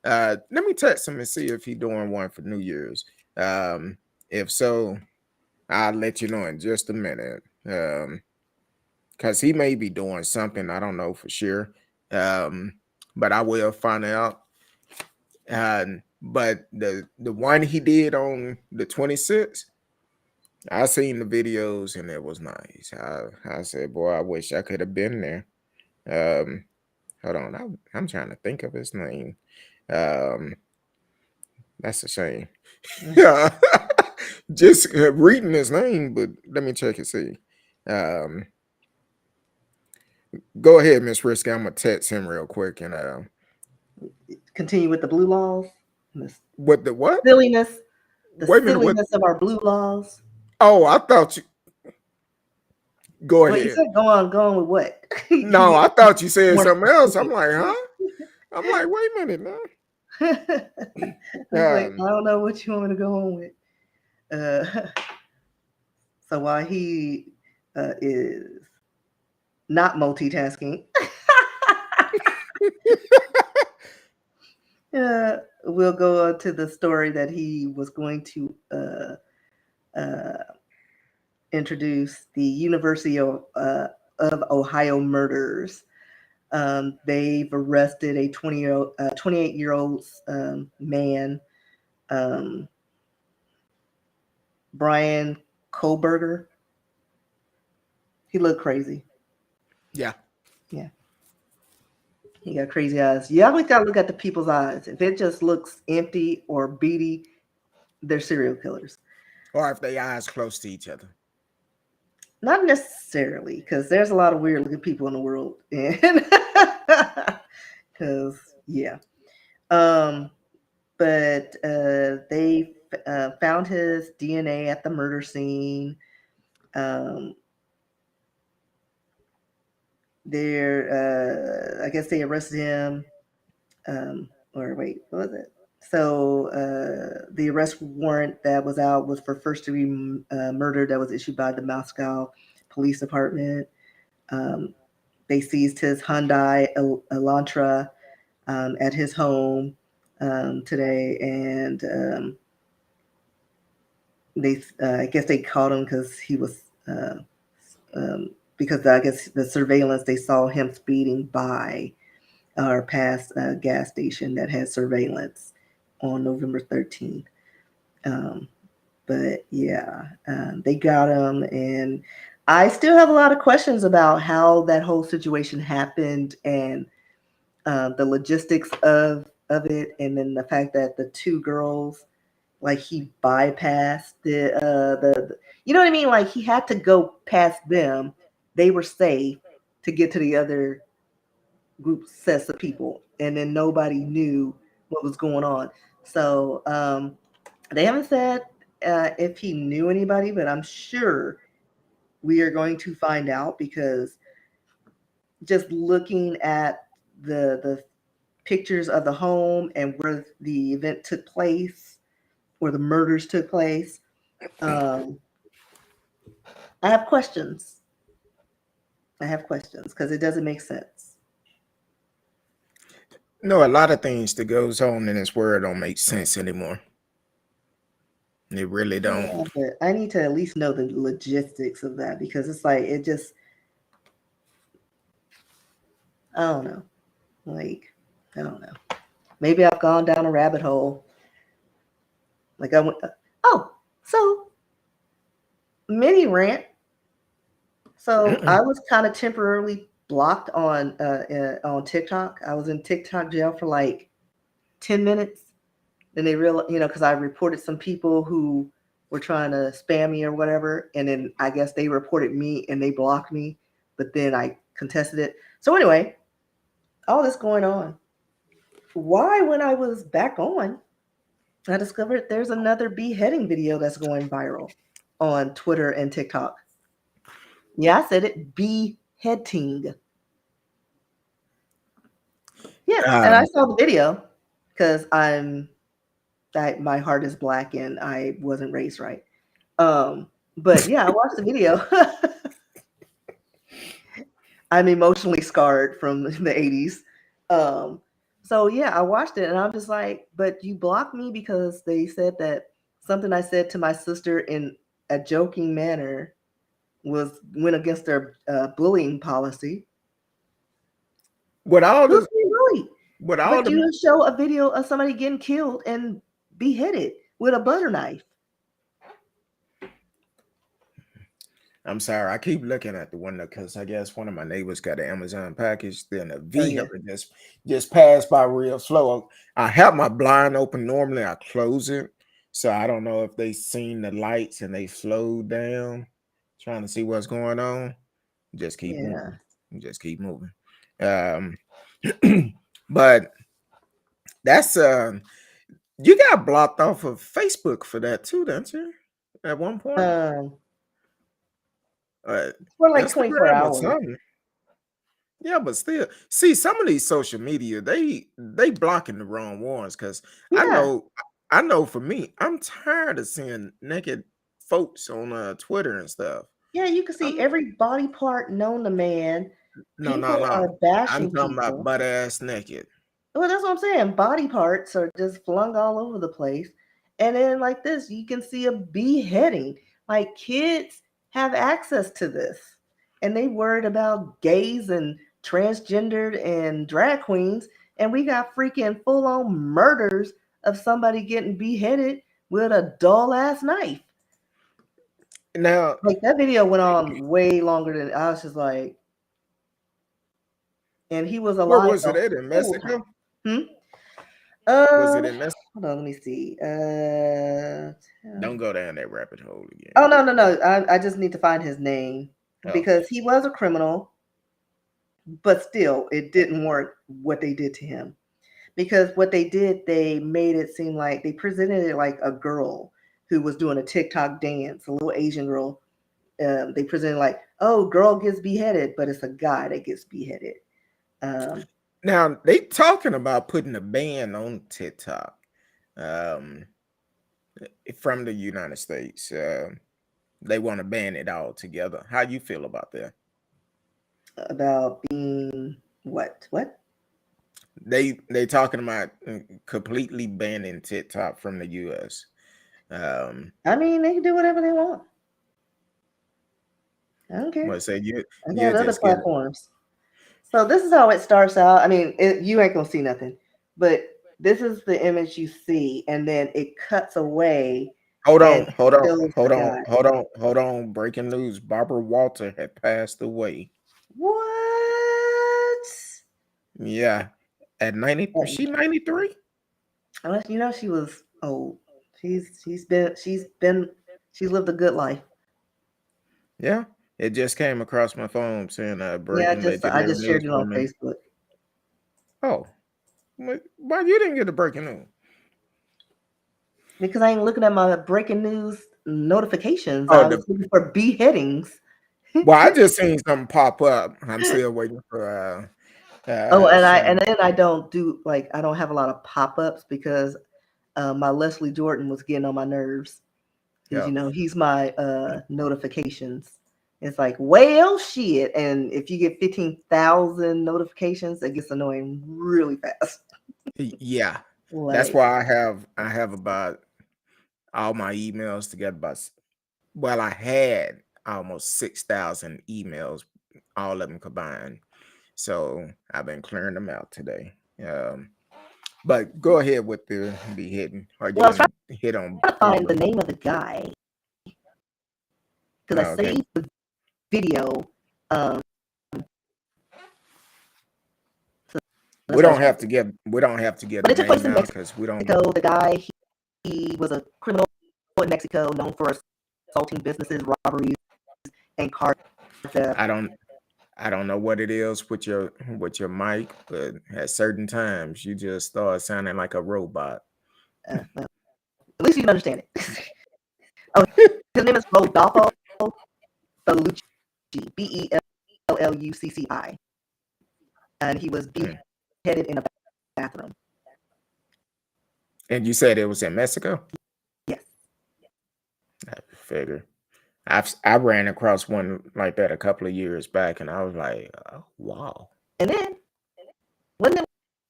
let me text him and see if he doing one for New Year's. If so, I'll let you know in just a minute. Because he may be doing something. I don't know for sure. But I will find out. But the one he did on the 26th, I seen the videos and it was nice. I said, boy, I wish I could have been there. Um, hold on, I'm trying to think of his name. Um, that's a shame. Yeah, just reading his name, but let me check and see. Um, go ahead, Miss Risky. I'm gonna text him real quick and Continue with the blue laws. The what the what? silliness, the Wait a minute, what? silliness of our blue laws. Oh, I thought you. Go What you ahead. said? Go on with what? No, I thought you said More something else. I'm specific. like, huh? I'm like, wait a minute now. I was like, I don't know what you want me to go on with. Uh, so while he is not multitasking, we'll go on to the story that he was going to uh, introduce the University of Ohio murders. They've arrested a 28-year-old man, um, Bryan Kohberger. He looked crazy. Yeah. Yeah. He got crazy eyes. You always gotta look at the people's eyes. If it just looks empty or beady, they're serial killers. Or if they eyes close to each other. Not necessarily, because there's a lot of weird looking people in the world, and because yeah. Um, but they found his DNA at the murder scene. Um, I guess they arrested him. Or wait, what was it? So the arrest warrant that was out was for first degree murder that was issued by the Moscow Police Department. Um, they seized his Hyundai Elantra at his home today, and I guess they caught him because he was because I guess the surveillance they saw him speeding by or past a gas station that had surveillance on November 13th. Um, but yeah, they got him, and I still have a lot of questions about how that whole situation happened and the logistics of it, and then the fact that the two girls, like he bypassed the you know what I mean? Like he had to go past them. They were safe to get to the other group sets of people, and then nobody knew what was going on. So they haven't said if he knew anybody, but I'm sure we are going to find out because just looking at the pictures of the home and where the event took place, where the murders took place, um, I have questions. I have questions because it doesn't make sense. No, a lot of things that goes on in this world don't make sense anymore. They really don't. Yeah, but I need to at least know the logistics of that because it's like it just I don't know. Like I don't know. Maybe I've gone down a rabbit hole. Like I went. Oh, so mini rant. So I was kind of temporarily blocked on TikTok. I was in TikTok jail for like 10 minutes. Then they realized, because I reported some people who were trying to spam me or whatever, and then I guess they reported me and they blocked me. But then I contested it. So anyway, all this going on. Why, when I was back on, I discovered there's another beheading video that's going viral on Twitter and TikTok. Yeah, I said it. Beheading. Yes, and I Um, saw the video because my heart is black and I wasn't raised right. But yeah, I watched the video. I'm emotionally scarred from the 80s. Um, so yeah, I watched it and I'm just like, but you blocked me because they said that something I said to my sister in a joking manner went against their bullying policy. with all Who's the being bullied? with all But the you show a video of somebody getting killed and beheaded with a butter knife. I'm sorry, I keep looking at the window because I guess one of my neighbors got an Amazon package. Then a Oh yeah. vehicle just passed by real slow. I have my blind open. Normally, I close it, so I don't know if they seen the lights and they slowed down, trying to see what's going on. Just keep Yeah. moving. Just keep moving. Um, but that's you got blocked off of Facebook for that too, didn't you? At one point, Um, uh, for like 24 Instagram or hours. something. Yeah, but still, see some of these social media, they blocking the wrong ones because I Yeah. know, I know for me, I'm tired of seeing naked folks on Twitter and stuff. Yeah, you can see I'm every body part known to man. no, no, People no. are I'm bashing talking about people. butt ass naked. Well, that's what I'm saying. Body parts are just flung all over the place. And then, like this, you can see a beheading. Like, kids have access to this. And they worried about gays and transgendered and drag queens. And we got freaking full on murders of somebody getting beheaded with a dull ass knife. Now, Like, that video went on way longer than I was just like, and he was Where alive was it the at? In whole time. Mexico? Was it in Mexico? Hold on, let me see. Don't go down that rabbit hole Oh again. no. I just need to find his name Oh, because he was a criminal, but still, it didn't work what they did to him. Because what they did, they made it seem like they presented it like a girl who was doing a TikTok dance, a little Asian girl. They presented like, oh, girl gets beheaded, but it's a guy that gets beheaded. now they talking about putting a ban on TikTok from the United States. They want to ban it all together. How you feel about that? About being what? They talking about completely banning TikTok from the U.S. I mean, they can do whatever they want. I don't care. Well, say I you got other just get platforms. So this is how it starts out. I mean, you ain't gonna see nothing, but this is the image you see, and then it cuts away. hold And on, hold on, shows hold the on, guy. hold on, hold on. Breaking news: Barbara Walter had passed away. What? Yeah, at 90. Was she 93? Unless she was old. She's lived a good life. Yeah, it just came across my phone saying Yeah, breaking I legendary just shared news it on woman. Facebook Oh, why you didn't get the breaking news? because I ain't looking at my breaking news notifications. Oh, I was looking for beheadings. well, I just seen something pop up. I'm still waiting for Oh, and some. then I don't do I don't have a lot of pop-ups because my Leslie Jordan was getting on my nerves. Because Yeah, he's my notifications. It's like, well, shit. And if you get 15,000 notifications, it gets annoying really fast. yeah. That's Like, why I have about all my emails together. Well, I had almost 6,000 emails, all of them combined. So I've been clearing them out today. But go ahead with the beheading. Are you well, I was trying gonna hit on to find the name of the guy because I okay. saved the video. Um, so We that's what I was don't trying have to to do. get But the it took place name in out because we don't. Mexico. The guy, he was a criminal in Mexico known for assaulting businesses, robberies, and car theft. I don't I don't know what it is with your mic, but at certain times you just start sounding like a robot. Well, at least you can understand it. Oh, his name is Rodolfo Bellucci, Bellucci, and he was Mm. beheaded in a bathroom. And you said it was in Mexico? Yes. I figure. I ran across one like that a couple of years back, and I was like, oh, wow. And then, wasn't it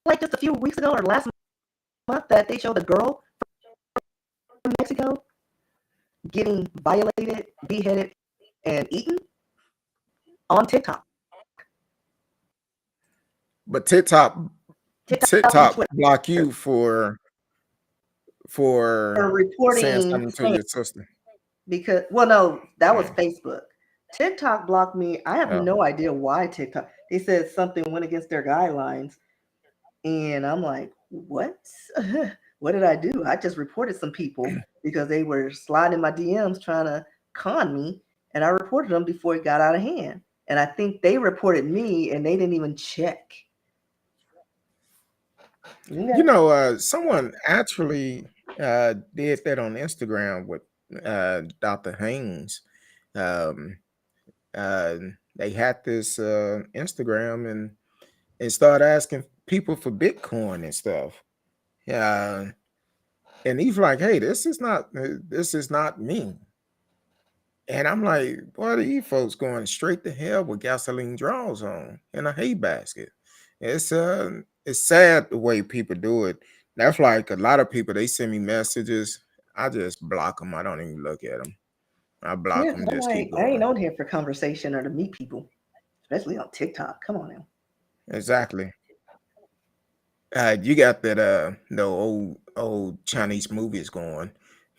like just a few weeks ago or last month that they showed a girl from Mexico getting violated, beheaded, and eaten on TikTok? But TikTok And Twitter block you for for saying reporting something to fake your sister. because, well, no, that was Mm. Facebook. TikTok blocked me. I have Oh. no idea why TikTok. They said something went against their guidelines. And I'm like, what? What did I do? I just reported some people because they were sliding my DMs trying to con me. And I reported them before it got out of hand. And I think they reported me and they didn't even check. You Yeah. know, someone actually did that on Instagram with Dr. Haynes. Um, uh, they had this Instagram and started asking people for Bitcoin and stuff. Yeah, and he's like, "Hey, this is not me." And I'm like, "Boy, these folks going straight to hell with gasoline draws on in a hay basket." It's sad the way people do it. That's like a lot of people. They send me messages. I just block them. I don't even look at them. I block Yeah. them. I'm Just like, keep I ain't going. on here for conversation or to meet people, especially on TikTok. Come on now. Exactly. You got that the old Chinese movies going.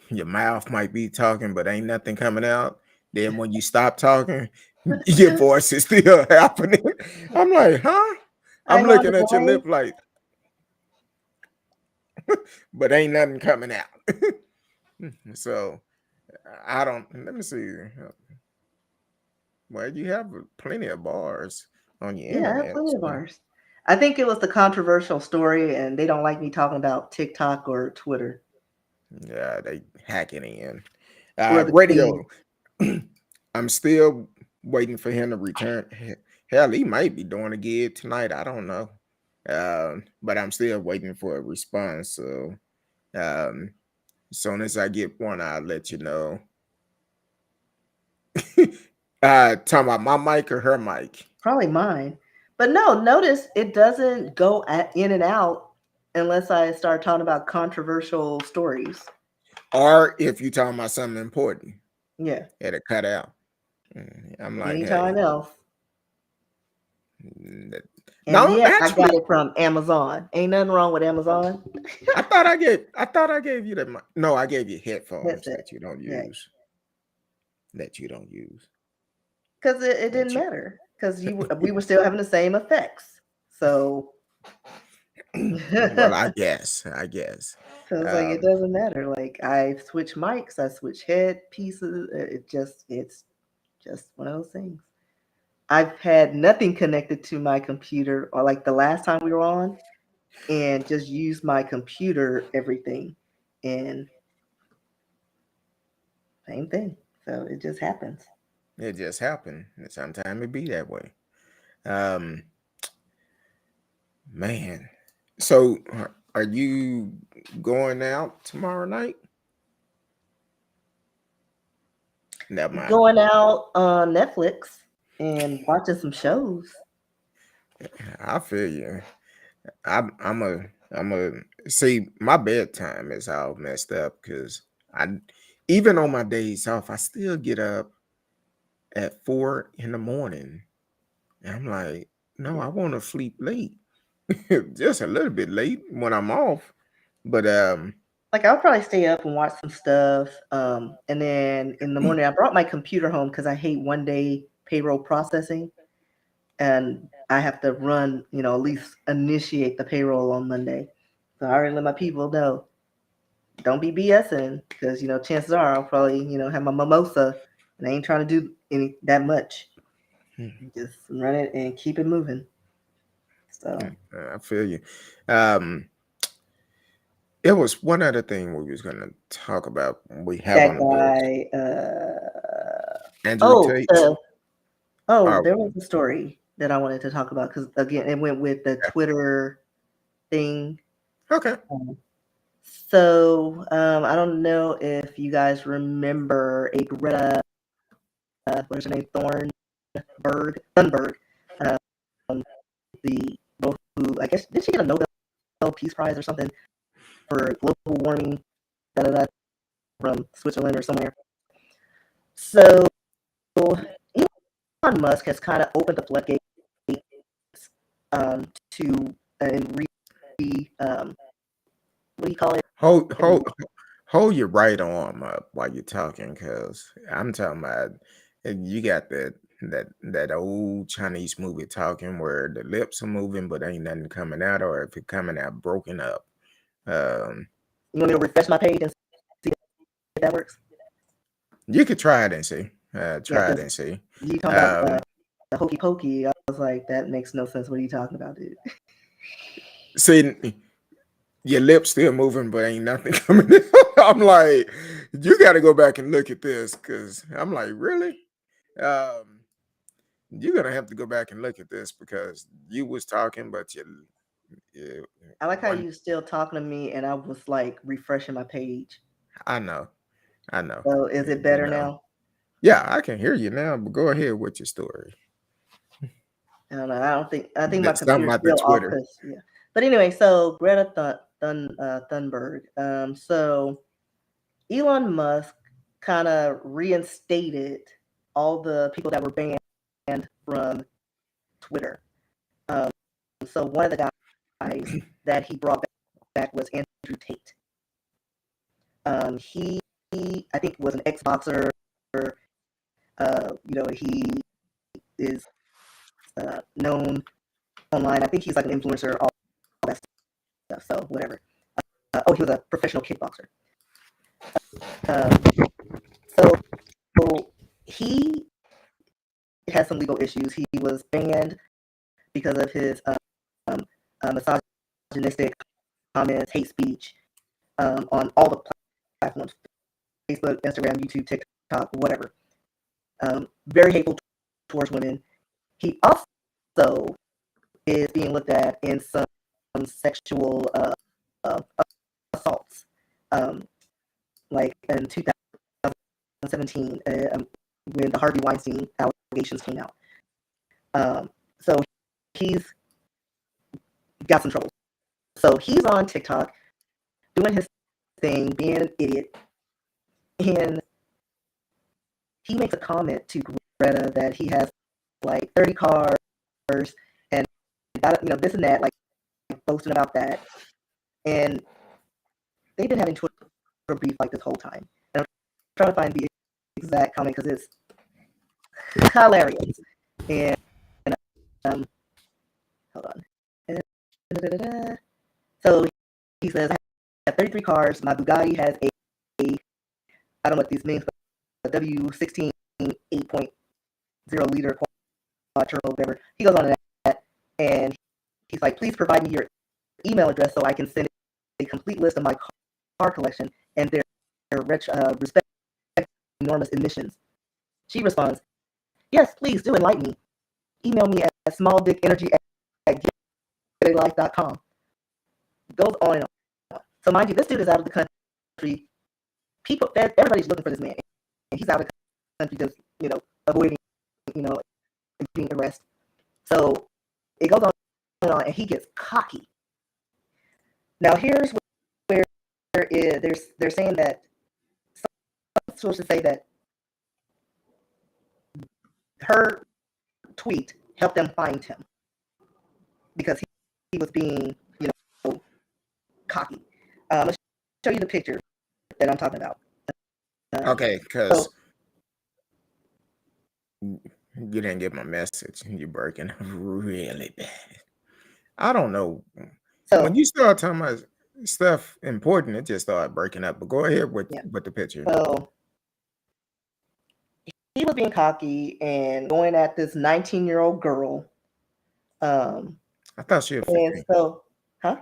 Your mouth might be talking, but ain't nothing coming out. Then when you stop talking, your voice is still happening. I'm like, huh? I'm Hang on to looking at your Bryan. lip like, but ain't nothing coming out. So I don't. Let me see. Well, you have plenty of bars on your Yeah, I have internet. plenty of So ours. I think it was the controversial story, and they don't like me talking about TikTok or Twitter yeah, they hacking in. or the Radio. Queen. I'm still waiting for him to return. Hell, he might be doing a gig tonight. I don't know. But I'm still waiting for a response. So um, as soon as I get one, I'll let you know. Talking about my mic or her mic? Probably mine. But no, notice it doesn't go in and out unless I start talking about controversial stories. Or if you talking about something important, Yeah. it'll cut out. I'm like, Anytime hey, else. mm, And no, yet I got actually, it from Amazon. Ain't nothing wrong with Amazon. I thought I gave you the mic. No, I gave you headphones That's it. that you don't Yeah. use. That you don't use. Because it didn't That you. matter. Because we were still having the same effects. So Well, so I guess. I guess. it's like it Um, doesn't matter. Like I switch mics, I switch head pieces. It's just one of those things. I've had nothing connected to my computer or like the last time we were on and just used my computer everything and same thing. So it just happens. it just happened. Sometimes it be that way. Um, man. So, are you going out tomorrow night? Never mind. Going out on Netflix and watching some shows. I feel you. I'm a see. My bedtime is all messed up because I even on my days off, I still get up at 4 in the morning. And I'm like, no, Yeah. I want to sleep late, just a little bit late when I'm off. But Like I'll probably stay up and watch some stuff. And then in the morning I brought my computer home because I hate 1 day payroll processing. And I have to run, at least initiate the payroll on Monday. So I already let my people know, don't be BSing because chances are I'll probably have my mimosa and I ain't trying to do any that much. Just run it and keep it moving. So I feel you. Um, it was one other thing we was gonna talk about. We have that on the books guy, Andrew oh, Tate. Oh, there was a story that I wanted to talk about because again it went with the Twitter thing. okay. So I don't know if you guys remember a Greta, what is her name, Thunberg, the girl who I guess did she get a Nobel Peace Prize or something for global warming, da, da, da, from Switzerland or somewhere. So Elon Musk has kind of opened the floodgates to and what do you call it? Hold hold your right arm up while you're talking, cause I'm talking about you got that old Chinese movie talking where the lips are moving but ain't nothing coming out, or if it coming out broken up. Um, You want me to refresh my page and see if that works? you could try it and see. Yeah, Try it because and see. you talking about Um, the hokey pokey. I was like, that makes no sense. What are you talking about, dude? see, your lips still moving, but ain't nothing coming out. I'm like, you got to go back and look at this, cause I'm like, really? Um, you're gonna have to go back and look at this because you was talking, but you I like how one. you still talking to me, and I was like refreshing my page. I know, I know, So is it you better know. now? Yeah, I can hear you now, but go ahead with your story. I don't know. I think my That's something computer's about the still off Twitter. because yeah. But anyway, so Greta Thunberg. So Elon Musk kind of reinstated all the people that were banned from Twitter. Um, so one of the guys that he brought back was Andrew Tate. He I think was an ex-boxer. He is known online. I think he's like an influencer, all that stuff. So whatever. Oh, he was a professional kickboxer. So he has some legal issues. He was banned because of his misogynistic comments, hate speech on all the platforms: Facebook, Instagram, YouTube, TikTok, whatever. Very hateful towards women. He also is being looked at in some sexual assaults, like in 2017 when the Harvey Weinstein allegations came out. So he's got some trouble. So he's on TikTok doing his thing, being an idiot, and he makes a comment to Greta that he has like 30 cars and this and that, like boasting about that. And they've been having Twitter beef like this whole time. And I'm trying to find the exact comment because it's hilarious. And hold on. So he says, I have 33 cars. My Bugatti has a I don't know what this means, but a W16 8.0 liter quad turbo, whatever. He goes on to that, and he's like, please provide me your email address so I can send a complete list of my car collection and their respect enormous emissions. She responds, yes, please do enlighten me. Email me at smalldickenergy@getalife.com. Goes on and on. So mind you, this dude is out of the country. Everybody's looking for this man, and he's out of the country just, avoiding, being arrested. So it goes on and on, and he gets cocky. Now here's where they're saying that some sources say that her tweet helped them find him because he was being, cocky. Let's show you the picture that I'm talking about. Okay, because you didn't get my message. You're breaking really bad. I don't know. So when you start talking about stuff important, it just started breaking up. But go ahead with the picture. So he was being cocky and going at this 19-year-old girl. I thought she was 15. And so, huh?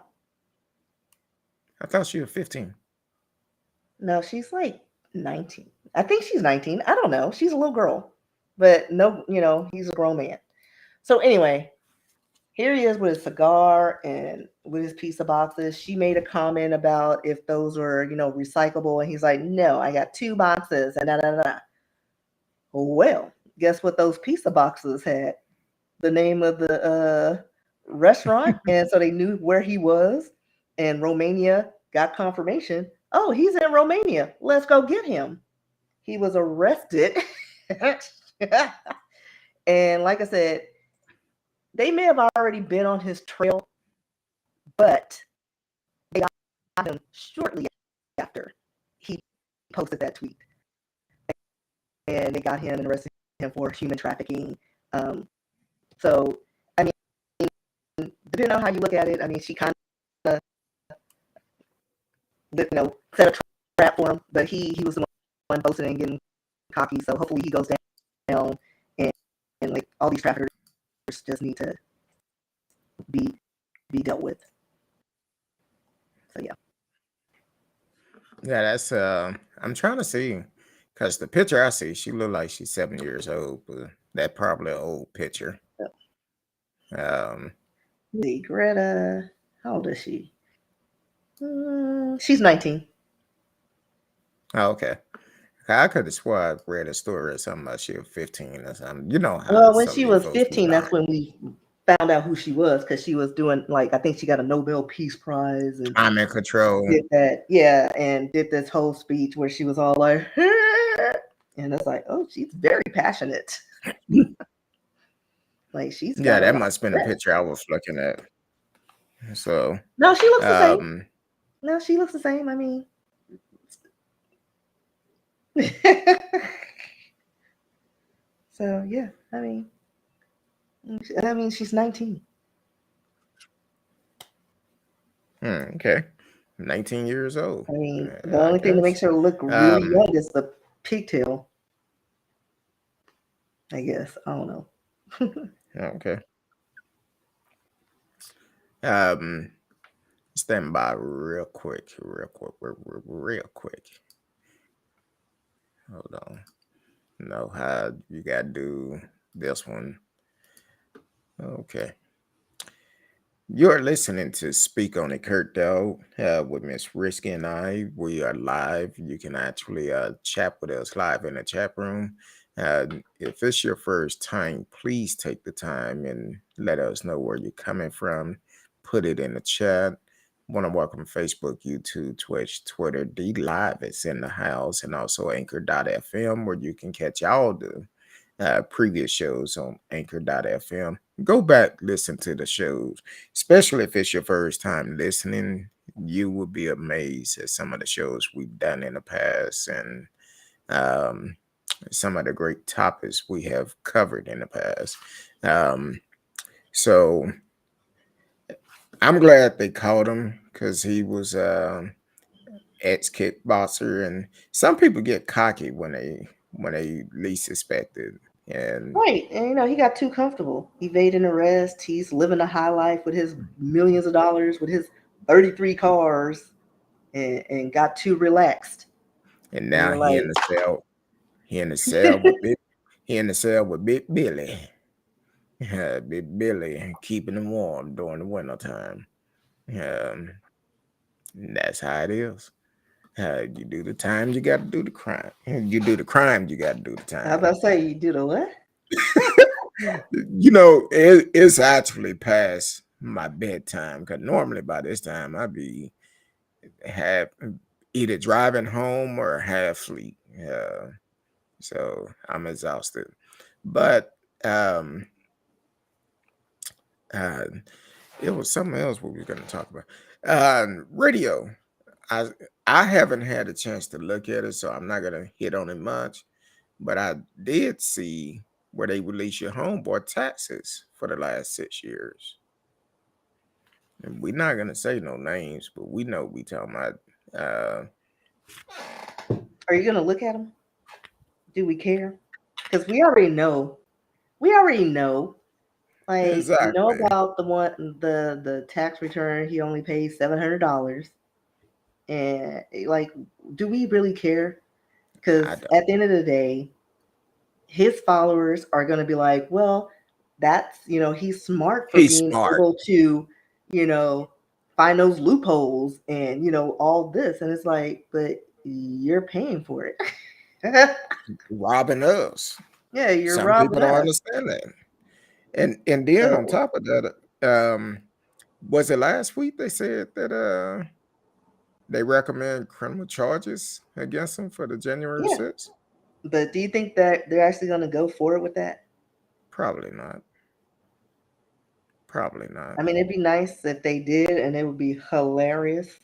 I thought she was 15. No, she's like 19. I think she's 19. I don't know. She's a little girl. But no, he's a grown man. So anyway, here he is with his cigar and with his pizza boxes. She made a comment about if those were, recyclable. And he's like, no, I got 2 boxes and da. Well, guess what those pizza boxes had? The name of the restaurant. And so they knew where he was. And Romania got confirmation. Oh, he's in Romania. Let's go get him. He was arrested. And like I said, they may have already been on his trail, but they got him shortly after he posted that tweet. And they got him and arrested him for human trafficking. So, I mean, depending on how you look at it, I mean, she kind of, set a trap for him, but he was the one posting and getting cocky. So hopefully he goes down, and like all these traffickers just need to be dealt with. So yeah. Yeah, that's I'm trying to see, because the picture I see, she look like she's 7 years old, but that probably an old picture. Greta, how old is she? She's 19. Oh, okay. I could have swore I read a story or something about she was 15 or something. You know how Well, when she was 15, that's when we found out who she was, because she was doing, like, I think she got a Nobel Peace Prize and I'm in control. Did that, yeah, and did this whole speech where she was all like, and it's like, oh, she's very passionate. Like she's that must have been a picture I was looking at. So no, she looks the same. No, she looks the same. I mean, so yeah, I mean, she's 19. Okay. 19 years old. I mean, the I only thing that guess. makes her look really Um, young is the pigtail. I guess I don't know. okay. Um, stand by real quick, real quick. Hold on. Know how you gotta do this one. Okay. You're listening to Speak on It, Kurt Dog, with Miss Risky and I. We are live. You can actually chat with us live in the chat room. If it's your first time, please take the time and let us know where you're coming from. Put it in the chat. Want to welcome Facebook, YouTube, Twitch, Twitter. D Live is in the house, and also Anchor.fm, where you can catch all the previous shows on Anchor.fm. Go back, listen to the shows, especially if it's your first time listening. You will be amazed at some of the shows we've done in the past and um, some of the great topics we have covered in the past. Um, so I'm glad they caught him because he was ex kickboxer, and some people get cocky when they least expect it. And Right, and he got too comfortable, evading arrest. He's living a high life with his millions of dollars, with his 33 cars, and got too relaxed. and And now they're like, he in the cell with big he in the cell with Big Billy. Big Billy keeping him warm during the winter time. Um, that's how it is. You do the time, you got to do the crime. You do the crime, you got to do the I was time. about to say, you do the what? It's actually past my bedtime because normally by this time I'd be half either driving home or half asleep. So I'm exhausted. But um, uh, it was something else we were going to talk about. Radio. I I haven't had a chance to look at it, so I'm not gonna hit on it much. But I did see where they released your homeboy taxes for the last 6 years. And we're not gonna say no names, but we know we talking about Are you gonna look at them? Do we care? Because we already know. We already know. Like, we know exactly. about the tax return. He only paid $700, and like, do we really care? Because I don't. at the end of the day, his followers are going to be like, well, that's, he's smart for He's being smart. able to, you know, find those loopholes and, all this. And it's like, but you're paying for it. Robbing us. Yeah, you're Some people robbing don't us. understand that. And then on So, top of that, was it last week they said that they recommend criminal charges against him for the January yeah. 6th? But do you think that they're actually going to go forward with that? Probably not. Probably not. I mean, it'd be nice if they did, and it would be hilarious.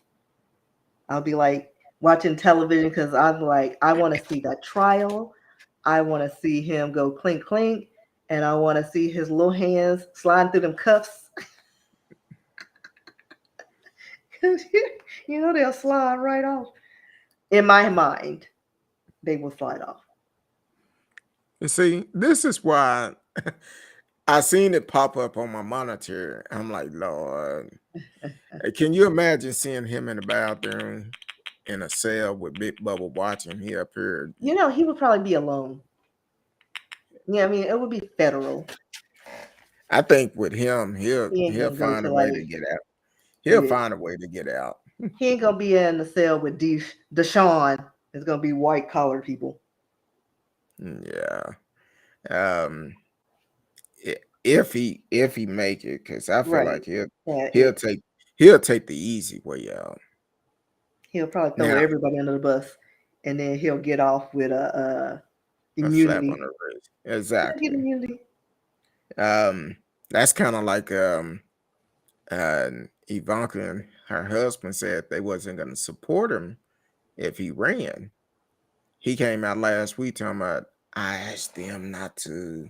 I'll be like watching television because I'm like, I want to see that trial. I want to see him go clink clink, and I want to see his little hands sliding through them cuffs. They'll slide right off. In my mind, they will slide off. You see, this is why I seen it pop up on my monitor. I'm like, Lord, can you imagine seeing him in the bathroom in a cell with Big Bubba watching? He up here. He would probably be alone. Yeah, I mean, it would be federal. I think with him, He ain't he'll gonna go find to a way to like, get out. He'll yeah, find a way to get out. he ain't gonna be in the cell with Deshaun. It's gonna be white collar people. Yeah. Um. If he make it, because I feel Right. like Yeah, he'll take he'll take the easy way out. he'll probably throw Now everybody under the bus, and then he'll get off with a a slap on immunity. the wrist. He'll get Exactly. immunity. That's kind of like uh Ivanka and her husband said they wasn't gonna support him if he ran. He came out last week talking about I asked them not to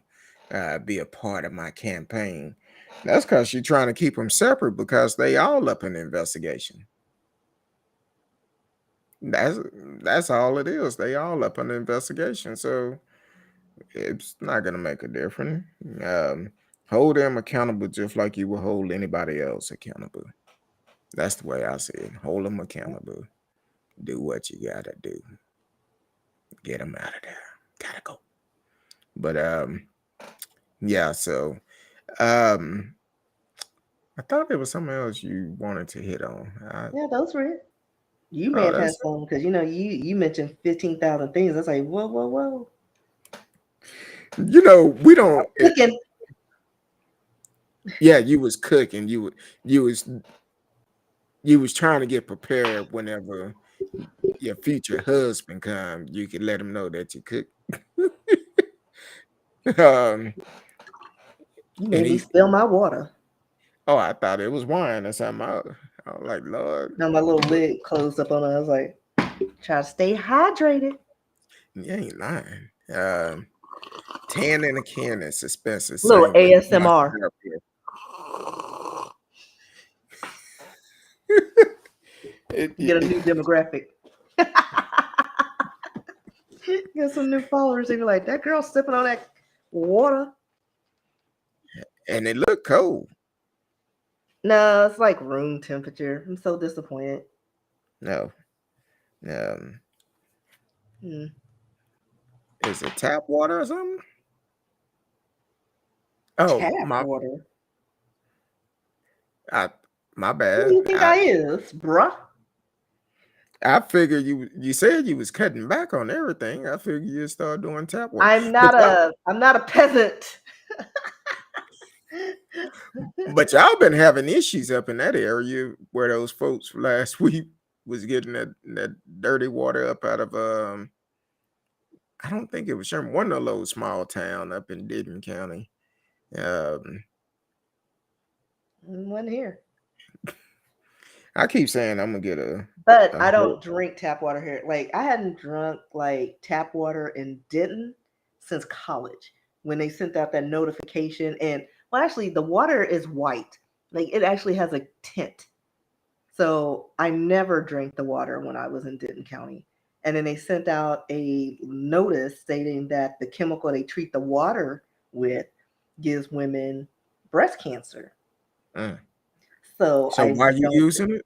be a part of my campaign. That's because she's trying to keep them separate because they all up in the investigation. That's all it is. They all up in the investigation. So it's not gonna make a difference. Hold them accountable just like you would hold anybody else accountable. That's the way I see it. Hold them accountable. Do what you gotta do. Get them out of there. Gotta go. But yeah. So um, I thought there was something else you wanted to hit on. Yeah, those were it. You may Oh, have had that's some because you mentioned 15,000 things. I was like, whoa. we don't. Cooking. Yeah, you was cooking. You was trying to get prepared whenever your future husband come. You could let him know that you cook. um, You and made me spill my water. I thought it was wine or something. I was like, Lord, Now my little lid closed up on it. I was like, try to stay hydrated. you ain't lying. 10 in a can is expensive. Little Same with ASMR. You get a new demographic. Get some new followers. They be like, that girl sipping on that water. And it looked cold. No, it's like room temperature. I'm so disappointed. No. Is it tap water or something? Oh, Tap water. My Who bad. do you think I is, bruh? I figured you said you was cutting back on everything. I figured you'd start doing tap water. I'm not a peasant. But y'all been having issues up in that area where those folks last week was getting that dirty water up out of I don't think it was Sherman, one of those small town up in Denton County. One here. I keep saying I'm gonna get but I don't drink tap water here. Like I hadn't drunk like tap water in Denton since college when they sent out that notification. And well, actually, the water is white. Like it actually has a tint. So I never drank the water when I was in Denton County. And then they sent out a notice stating that the chemical they treat the water with gives women breast cancer. So why are you using it?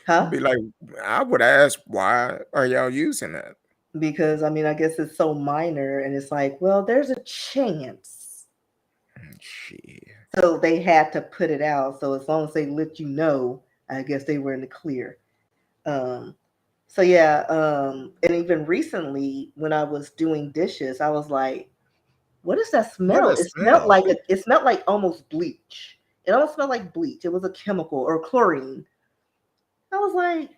Huh? Be like, I would ask, why are y'all using that? Because I mean, I guess it's so minor, and it's like, well, there's a chance. Shit. So they had to put it out. So as long as they let you know, I guess they were in the clear. So yeah, and even recently when I was doing dishes, I was like, what is that smell? It smelled like almost bleach. It almost smelled like bleach. It was a chemical or chlorine. I was like,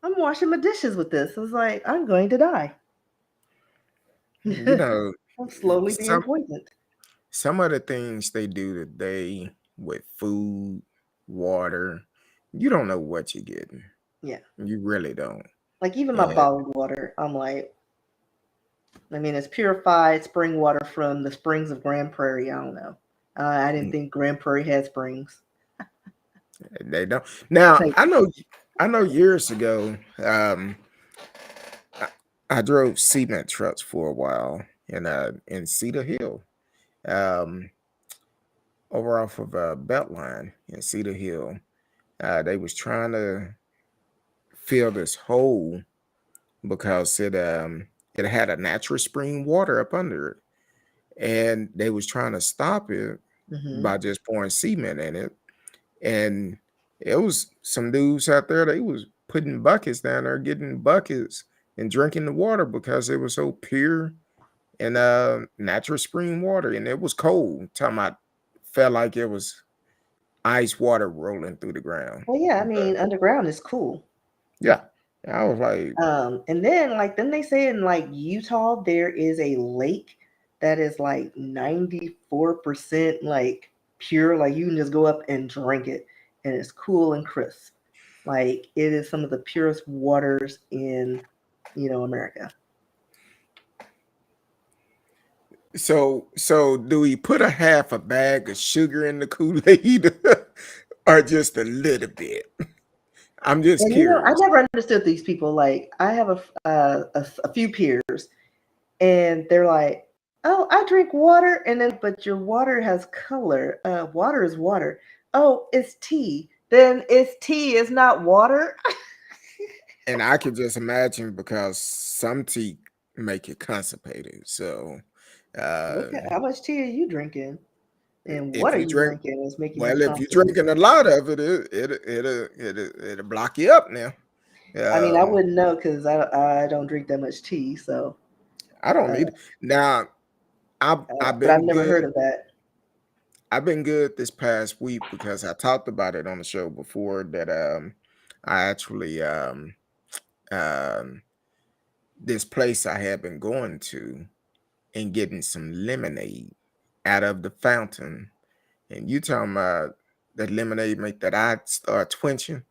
I'm washing my dishes with this. I was like, I'm going to die. I'm slowly being poisoned. Some of the things they do today with food, water, you don't know what you're getting. Yeah. You really don't. Like even my bottled water, I'm like, I mean, it's purified spring water from the springs of Grand Prairie. I don't know. I didn't think Grand Prairie had springs. They don't. Now, I know years ago, I drove cement trucks for a while in Cedar Hill, over off of Beltline in Cedar Hill. They was trying to fill this hole because it had a natural spring water up under it, and they was trying to stop it by just pouring cement in it. And it was some dudes out there, they was putting buckets down there, getting buckets and drinking the water because it was so pure and natural spring water, and it was cold. Talking about felt like it was ice water rolling through the ground. Well, yeah, I mean, underground is cool. Yeah. I was like, and then they say in like Utah there is a lake that is like 94% like pure, like you can just go up and drink it and it's cool and crisp. Like it is some of the purest waters in America. So do we put a half a bag of sugar in the Kool-Aid or just a little bit? I'm just And I curious. never understood these people. Like, I have a few peers, and they're like, "Oh, I drink water," and then, but your water has color. Water is water. Oh, it's tea. Then it's tea. It's not water. And I could just imagine because some tea make you constipated. So uh Okay, how much tea are you drinking? And what if are you you drink drinking that's making you well, if you're constipated? drinking a lot of it, it'll block you up now. I mean, I Um, wouldn't know because I don't drink that much tea. So, I don't uh, need now. I've but I've been never good. heard of that. I've been good this past week because I talked about it on the show before that I actually um this place I have been going to and getting some lemonade out of the fountain. And you talking about that lemonade make that I start twitching.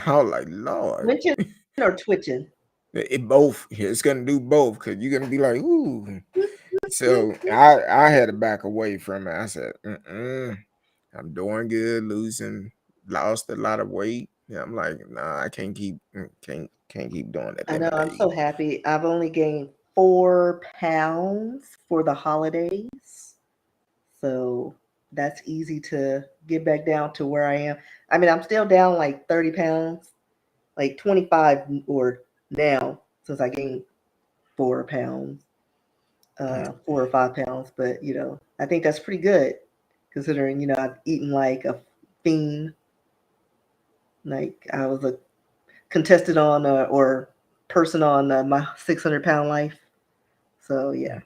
I was like, Lord, Twitching or twitching? it both. It's gonna do both because you're gonna be like, ooh. So I had to back away from it. I said, I'm doing good, lost a lot of weight. Yeah, I'm like, nah, I can't keep can't keep doing that I know. I'm lemonade. so happy. I've only gained 4 pounds for the holidays, so that's easy to get back down to where I am. I mean, I'm still down like 30 pounds, like 25 or now since I gained 4 pounds, Mm. 4 or 5 pounds. But I think that's pretty good considering I've eaten like a fiend. Like, I was a contested on or person on my 600-pound life. So yeah.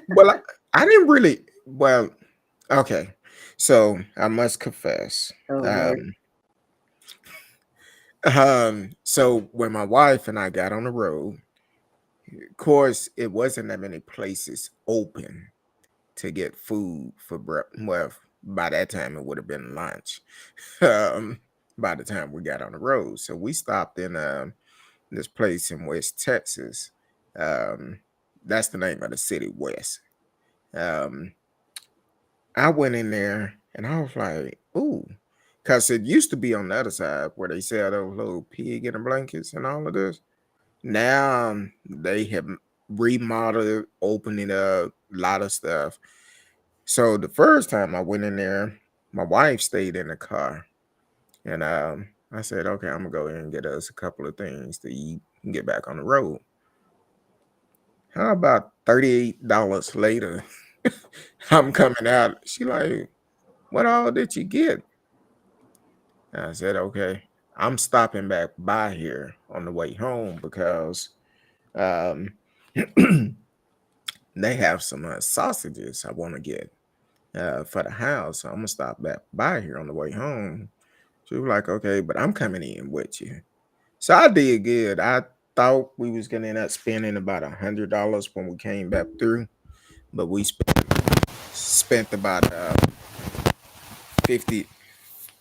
Well, I didn't really. Well, okay. So I must confess. Oh Lord. Um, so when my wife and I got on the road, of course, it wasn't that many places open to get food for breakfast. Well, by that time it would have been lunch. Um, by the time we got on the road, so we stopped in this place in West Texas. Um, that's the name of the city, West. Um, I went in there and I was like, ooh, because it used to be on the other side where they sell those little pig in the blankets and all of this. Now they have remodeled, opening up a lot of stuff. So the first time I went in there, my wife stayed in the car, and I said, "Okay, I'm gonna go in and get us a couple of things to eat and get back on the road." How about $38 later? I'm coming out. She like, "What all did you get?" And I said, "Okay, I'm stopping back by here on the way home because um, they have some sausages I want to get for the house. So I'm gonna stop back by here on the way home." She was like, "Okay, but I'm coming in with you." So I did good. I thought we was gonna end up spending about $100 when we came back through, but we spent about 50,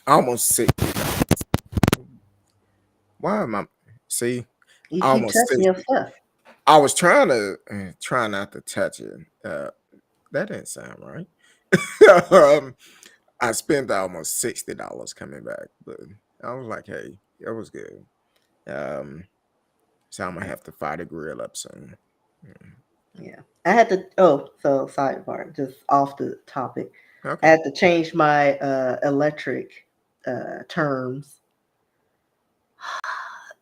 almost 60. Why am I see? You keep Almost touching your 60. stuff. I was trying to try not to touch it. That didn't sound right. um, I spent almost $60 coming back, but I was like, hey, it was good. Um, so I'm gonna have to fire the grill up soon. Mm. Yeah. I had to so sidebar, just off the topic. I Okay. had to change my electric terms.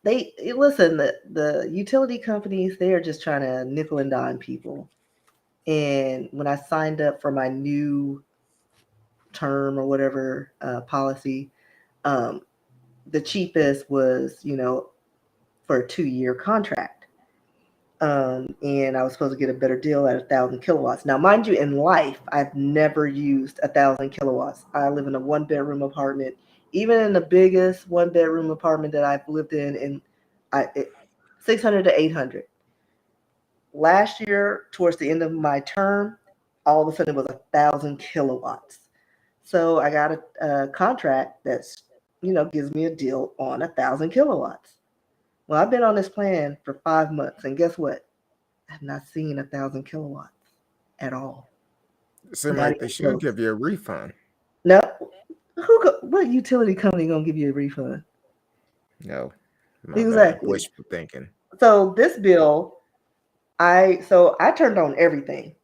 Listen, the utility companies, they are just trying to nickel and dime people. And when I signed up for my new term or whatever policy, um, the cheapest was, for a 2-year contract. And I was supposed to get a better deal at 1,000 kilowatts. Now, mind you, in life, I've never used 1,000 kilowatts. I live in a 1 bedroom apartment. Even in the biggest 1 bedroom apartment that I've lived in 600 to 800. Last year, towards the end of my term, all of a sudden it was 1,000 kilowatts. So I got a contract that's, gives me a deal on 1,000 kilowatts. Well, I've been on this plan for 5 months, and guess what? I've not seen 1,000 kilowatts. at all. It seems Not like they even should close. give you a refund. No, what utility company gonna give you a refund? No, my bad. Exactly. Wishful thinking. So this bill, I turned on everything,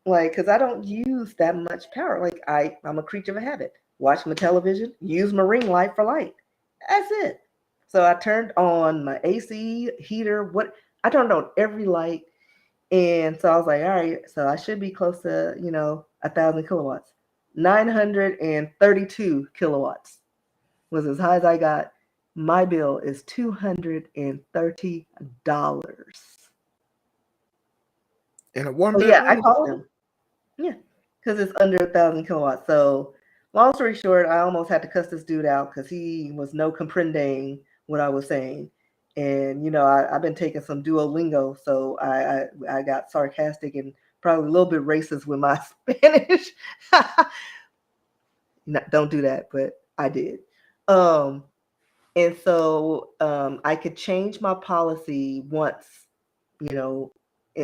like, because I don't use that much power. Like I'm a creature of a habit. Watch my television, use my ring light for light. That's it. So I turned on my AC, heater, what I turned on every light. And so I was like, all right, so I should be close to, 1,000 kilowatts. 932 kilowatts was as high as I got. My bill is $230. In a So yeah, I one-bedroom called apartment? them. Yeah, because it's under 1,000 kilowatts. So long story short, I almost had to cuss this dude out because he was no comprending what I was saying. And I've been taking some Duolingo, so I got sarcastic and probably a little bit racist with my Spanish. No, don't do that, but I did. Um, and so I could change my policy once, you know,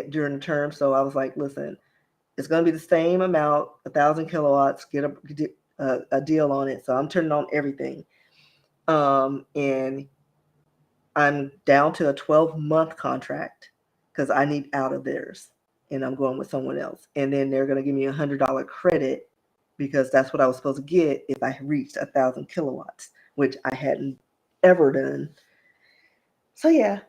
during the term. So I was like, listen, it's going to be the same amount, 1,000 kilowatts. Get a deal on it. So I'm turning on everything, and I'm down to a 12-month contract because I need out of theirs, and I'm going with someone else. And then they're going to give me $100 credit because that's what I was supposed to get if I reached 1,000 kilowatts, which I hadn't ever done. So yeah,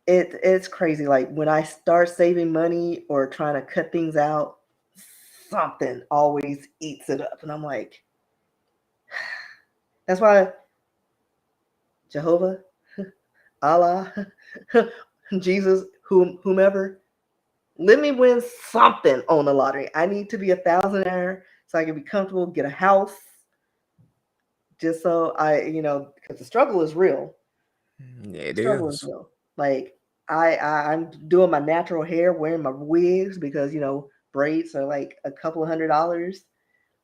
it's crazy. Like when I start saving money or trying to cut things out, something always eats it up, and I'm like, that's why Jehovah, Allah, Jesus, whomever, let me win something on the lottery. I need to be a thousandaire so I can be comfortable, get a house, just so because the struggle is real. Yeah, The it struggle is is. real. Like I'm doing my natural hair, wearing my wigs because braids are like a couple of $100.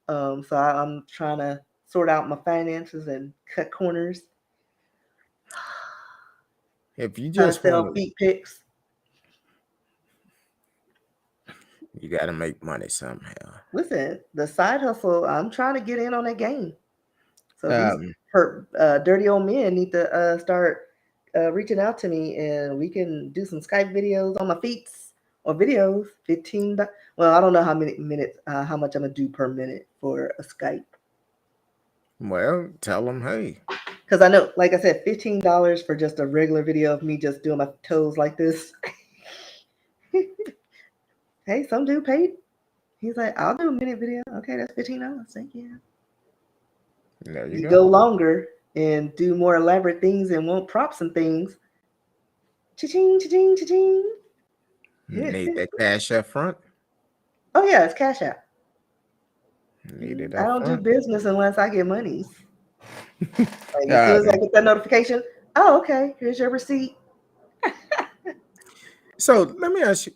So I'm trying to sort out my finances and cut corners. If you Trying to just want sell to, feet pics. you got to make money somehow. Listen, the side hustle, I'm trying to get in on that game. So these Um, dirty old men need to start reaching out to me, and we can do some Skype videos on my feet or videos. 15. Well, I don't know how many minutes, how much I'm gonna do per minute for a Skype. well, tell them, hey, Because I know, like I said, $15 for just a regular video of me just doing my toes like this. Hey, some dude paid. He's like, I'll do a minute video. Okay, that's $15. Thank you. there you You go. go longer and do more elaborate things and want props and things. Cha-ching, cha-ching, cha-ching. Need that cash up front. Oh yeah, it's Cash App. Need it I up don't do front. business unless I get monies. Like as soon as I Um, get that notification, oh okay, here's your receipt. so let me ask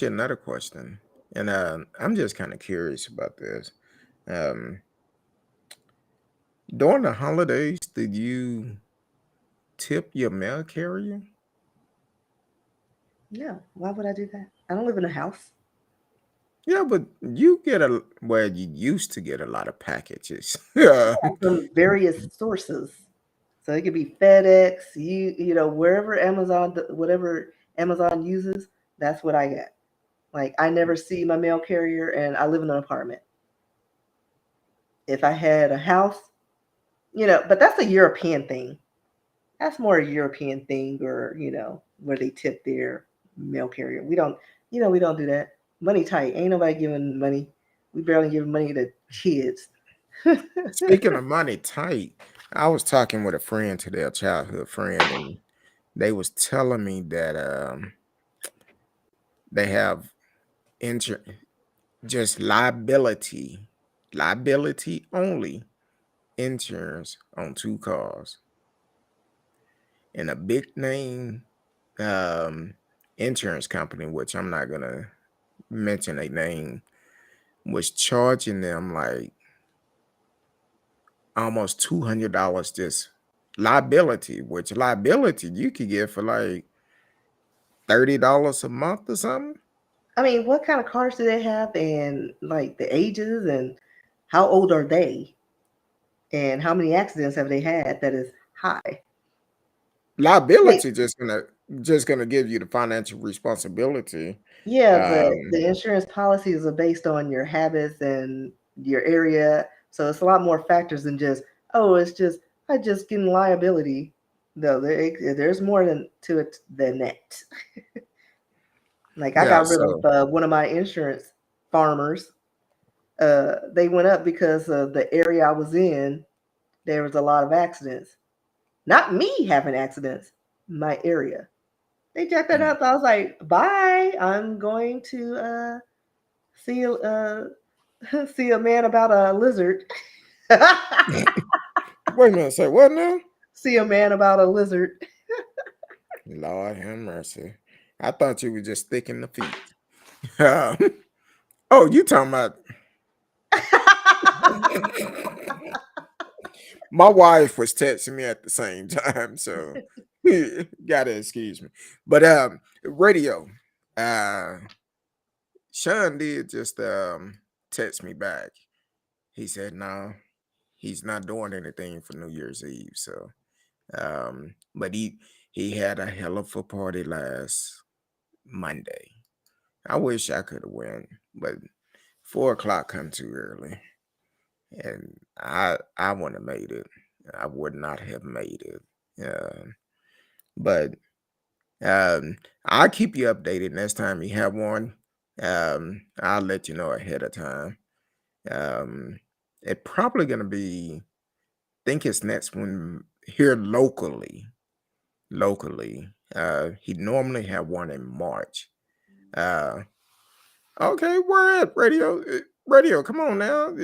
you another question, and I'm just kind of curious about this. Um, During the holidays, did you tip your mail carrier? No, why would I do that? I don't live in a house. Yeah, but you get well, you used to get a lot of packages. Yeah. From various sources. So it could be FedEx, wherever whatever Amazon uses, that's what I get. Like I never see my mail carrier, and I live in an apartment. If I had a house, but that's a European thing. That's more a European thing, or where they tip their mail carrier. We don't do that. Money tight. Ain't nobody giving money. We barely give money to kids. Speaking of money tight, I was talking with a friend today, a childhood friend, and they was telling me that they have insur- just liability only insurance on 2 cars, and a big name um, insurance company, which I'm not gonna mention a name, was charging them like almost $200 just liability, which liability you could get for like $30 a month or something. I mean, what kind of cars do they have, and like the ages, and how old are they, and how many accidents have they had that is high? Like, Liability just gonna give you the financial responsibility. yeah, but Um, the insurance policies are based on your habits and your area, so it's a lot more factors than just, oh, it's just I just getting liability. No, there's more than to it than that. Like I yeah, got rid of so one of my insurance farmers. They went up because of the area I was in. There was a lot of accidents. Not me having accidents, my area. They jacked that mm. up. I was like, bye. I'm going to see see a man about a lizard. Wait a minute, say what now? See a man about a lizard. Lord have mercy. I thought you were just thick in the feet. Um, oh, you talking about my wife was texting me at the same time, so gotta excuse me. But radio. Uh Sean did just text me back. He said no, he's not doing anything for New Year's Eve. So but he had a hell of a party last Monday. I wish I could have went, but 4 o'clock come too early. And I wouldn't have made it. I would not have made it. But I'll keep you updated next time you have one. I'll let you know ahead of time. Um, it probably gonna be. Think it's next one here locally. Locally, he normally have one in March. Uh, okay, where at radio? Radio, come on now.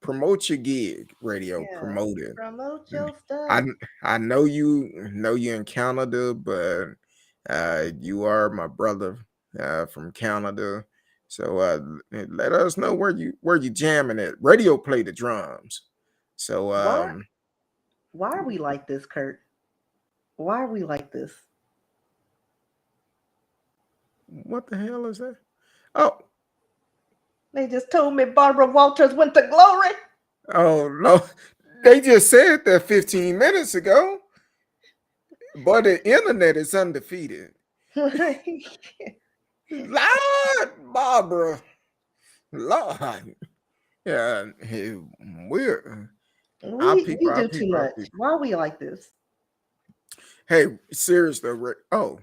Promote your gig, radio. Yeah, Promote it. promote Mm. your stuff. I I know you in Canada, but you are my brother from Canada. So let us know where you jamming at. Radio play the drums. So Why? Why are we like this, Kurt? Why are we like this? what the hell is that? Oh, They just told me Barbara Walters went to glory. oh no. They just said that 15 minutes ago, but the internet is undefeated. Lord, Barbara. Lord. Yeah, hey, we're we our do too people, our much. people. Why are we like this? Hey, seriously, oh,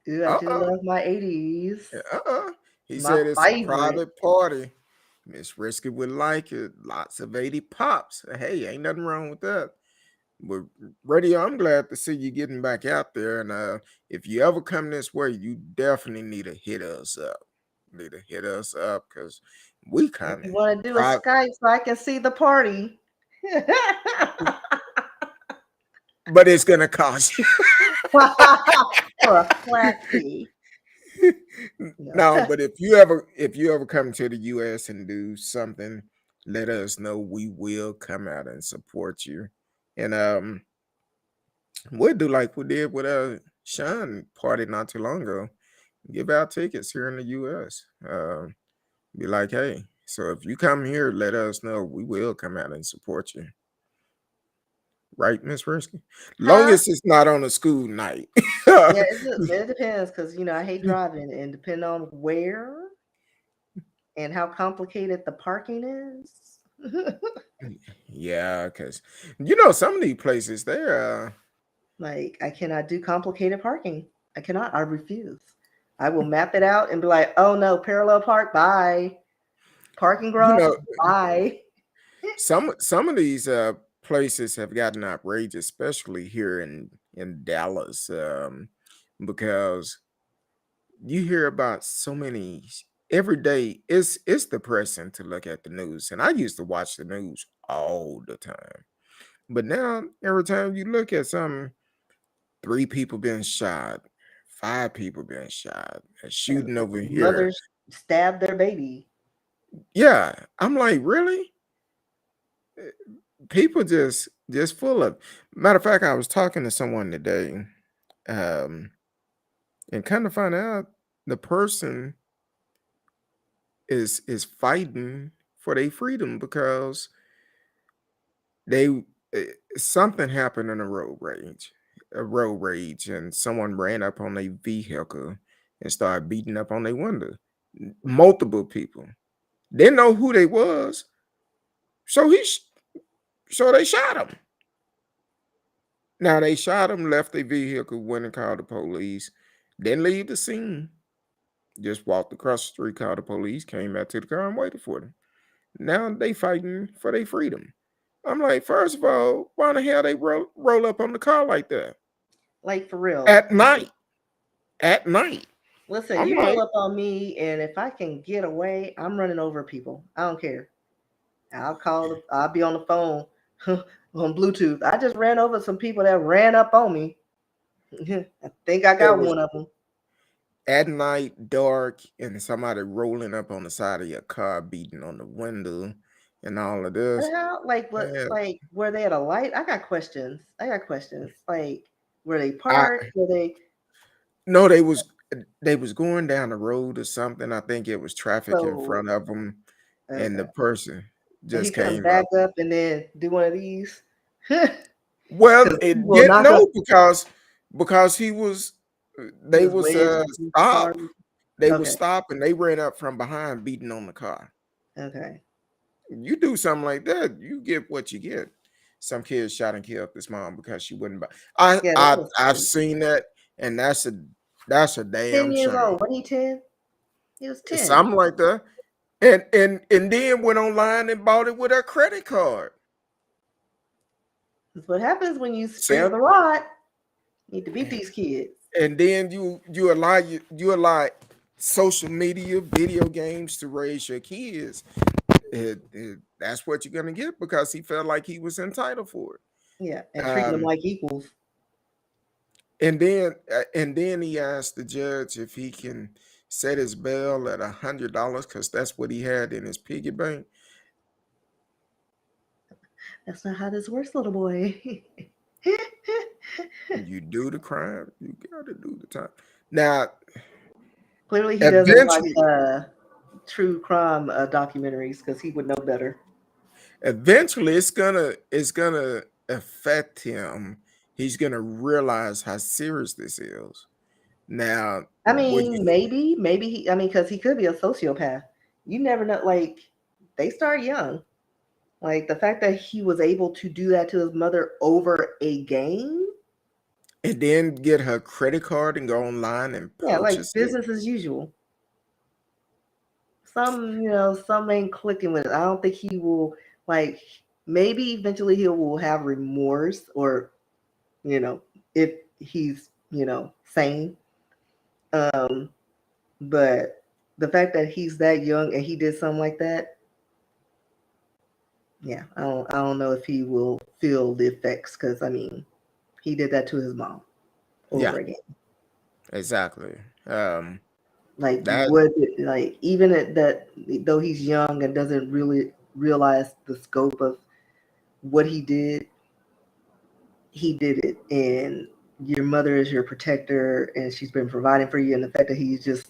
Ooh, I do uh-uh, love my 80s. uh-uh. He My said it's a favorite. private party. Miss Risky would like it. Lots of 80 pops. Hey, ain't nothing wrong with that. But radio, I'm glad to see you getting back out there. And if you ever come this way, you definitely need to hit us up. Need to hit us up because we If you coming. want to do a Private. Skype so I can see the party. But it's gonna cost you. For a flat fee. No. No, but if you ever come to the US and do something, let us know. We will come out and support you. And we'll do like we did with Sean party not too long ago. Give out tickets here in the US. Be like, hey, so if you come here, let us know. We will come out and support you. Right, Miss Risky? Long Huh? as it's not on a school night. Yeah, it depends because I hate driving, and depending on where and how complicated the parking is. Yeah, because some of these places they're Like I cannot do complicated parking. I cannot. I refuse. I will map it out and be like, oh no, parallel park, bye. Parking you garage, know bye. some of these places have gotten outrageous, especially here in Dallas, because you hear about so many every day. It's depressing to look at the news, and I used to watch the news all the time, but now every time you look at something, 3 people being shot, 5 people being shot, a shooting over here. Mothers stab their baby. Yeah, I'm like, really? People just full of. Matter of fact, I was talking to someone today. Um, And kind of find out the person is fighting for their freedom because they something happened in a road rage, and someone ran up on their vehicle and started beating up on their window. Multiple people didn't know who they was, so so they shot him. Now they shot him, left their vehicle, went and called the police, didn't leave the scene, just walked across the street, called the police, came back to the car and waited for them. Now they fighting for their freedom. I'm like, first of all, why the hell they roll up on the car like that Like for real. at night? At night, Listen, I'm you roll like, up on me, and if I can get away, I'm running over people. I don't care. I'll be on the phone on Bluetooth. I just ran over some people that ran up on me. I think I it got was one of them. at night, dark, and somebody rolling up on the side of your car, beating on the window, and all of But this. how, like, what, Man, like, were they at a light? I got questions. I got questions. Like, were they I parked? Were they no, they was going down the road or something. I think it was traffic in so front of them, and the okay? person And he just couldn't came back up. up and then do one of these because Well, he it will didn't knock up. know because He they was was wedged in the car. stop. They was Okay, stop and they ran up from behind beating on the car. okay. You do something like that, you get what you get. Some kids shot and killed this mom because she wouldn't buy. I Yeah, that I was I've crazy. seen that, and that's a 10 damn years shame. old. Wasn't he 10? He was 10. Something like that. And then went online and bought it with her credit card. That's what happens when you spare See, the rod. Need to beat these kids. and then you allow social media, video games to raise your kids. That's what you're gonna get because he felt like he was entitled for Yeah, and it. treating them like equals. And then he asked the judge if he can set his bail at $100 because that's what he had in his piggy bank. That's not how this works, little boy. You do the crime, you gotta do the time. Now, Clearly, he doesn't watch eventually, true crime documentaries because he would know better. eventually, it's gonna affect him. He's gonna realize how serious this is. Now, I would mean, you? maybe he. I mean, because he could be a sociopath. You never know. Like they start young. Like the fact that he was able to do that to his mother over a game. And then get her credit card and go online and Yeah, like purchase it? business as usual. Some ain't clicking with it. I don't think he will like maybe eventually he will have remorse or, you know, if he's, sane. Um, but the fact that he's that young and he did something like that, yeah, I don't know if he will feel the effects because I mean, he did that to his mom Yeah, over again. exactly. Um, Like that like even at that though he's young and doesn't really realize the scope of what he did it, and your mother is your protector and she's been providing for you, and the fact that he just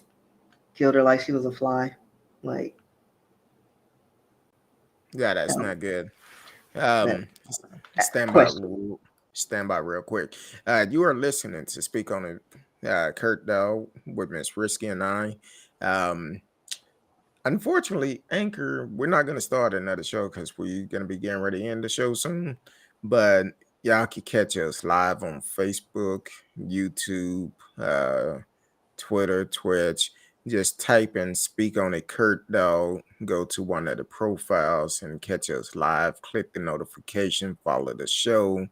killed her like she was a fly, like yeah, that's um, not good. that Um, stand by, question. stand by real quick. You are listening to Speak on It, Kurt Dow with Miss Risky and I. Um, Unfortunately, Anchor, we're not going to start another show because we're going to be getting ready to end the show soon. But y'all can catch us live on Facebook, YouTube, Twitter, Twitch. Just type in Speak on It Kurt Dog. Go to one of the profiles and catch us live. Click the notification, follow the show.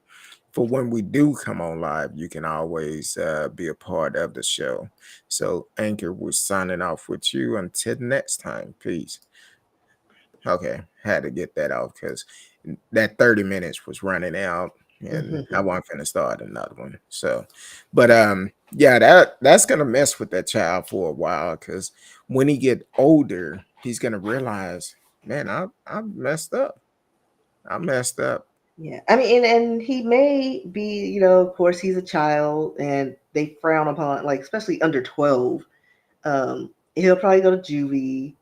For when we do come on live, you can always be a part of the show. So, Anchor, we're signing off with you until next time. Peace. Okay, had to get that off because that 30 minutes was running out and I wasn't finna start another one. So, but yeah, that's gonna mess with that child for a while because when he get older, he's gonna realize, man, I messed up. I messed up. Yeah, I mean, and he may be, of course, he's a child, and they frown upon, like, especially under 12. He'll probably go to juvie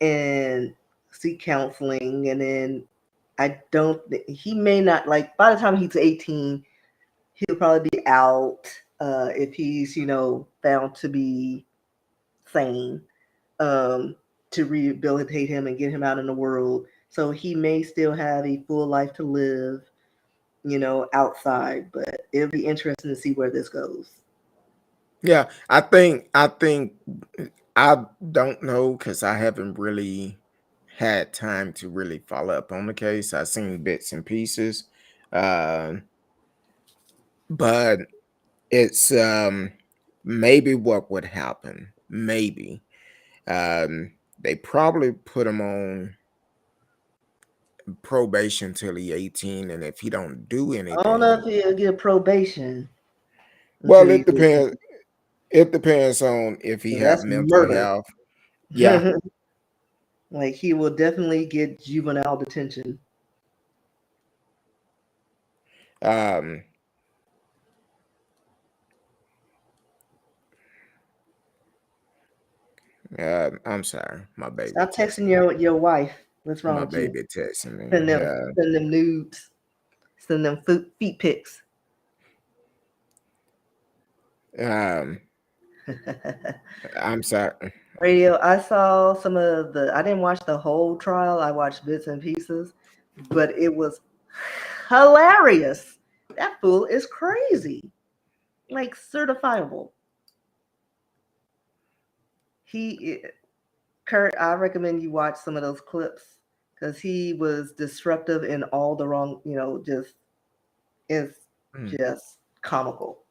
and seek counseling, and then he may not, like, by the time he's 18, he'll probably be out, if he's, found to be sane, um, to rehabilitate him and get him out in the world. So he may still have a full life to live, outside, but it'll be interesting to see where this goes. Yeah, I think I don't know because I haven't really had time to really follow up on the case. I've seen bits and pieces, uh, but it's maybe what would happen. Maybe they probably put him on probation till he 18, and if he don't do I don't know if anything, he'll get probation until well, he's it 18. depends. It depends on if he 'Cause have that's mental murder. health. Yeah. Like, he will definitely get juvenile detention. Um, I'm sorry, my baby Stop texting texting me. your wife. What's wrong My with you? baby texting Send me. them send them nudes. Send them feet pics. Um, I'm sorry. Radio. I saw some of the. I didn't watch the whole trial. I watched bits and pieces, but it was hilarious. That fool is crazy, like certifiable. He, Kurt, I recommend you watch some of those clips because he was disruptive in all the wrong. Just is Mm. just comical.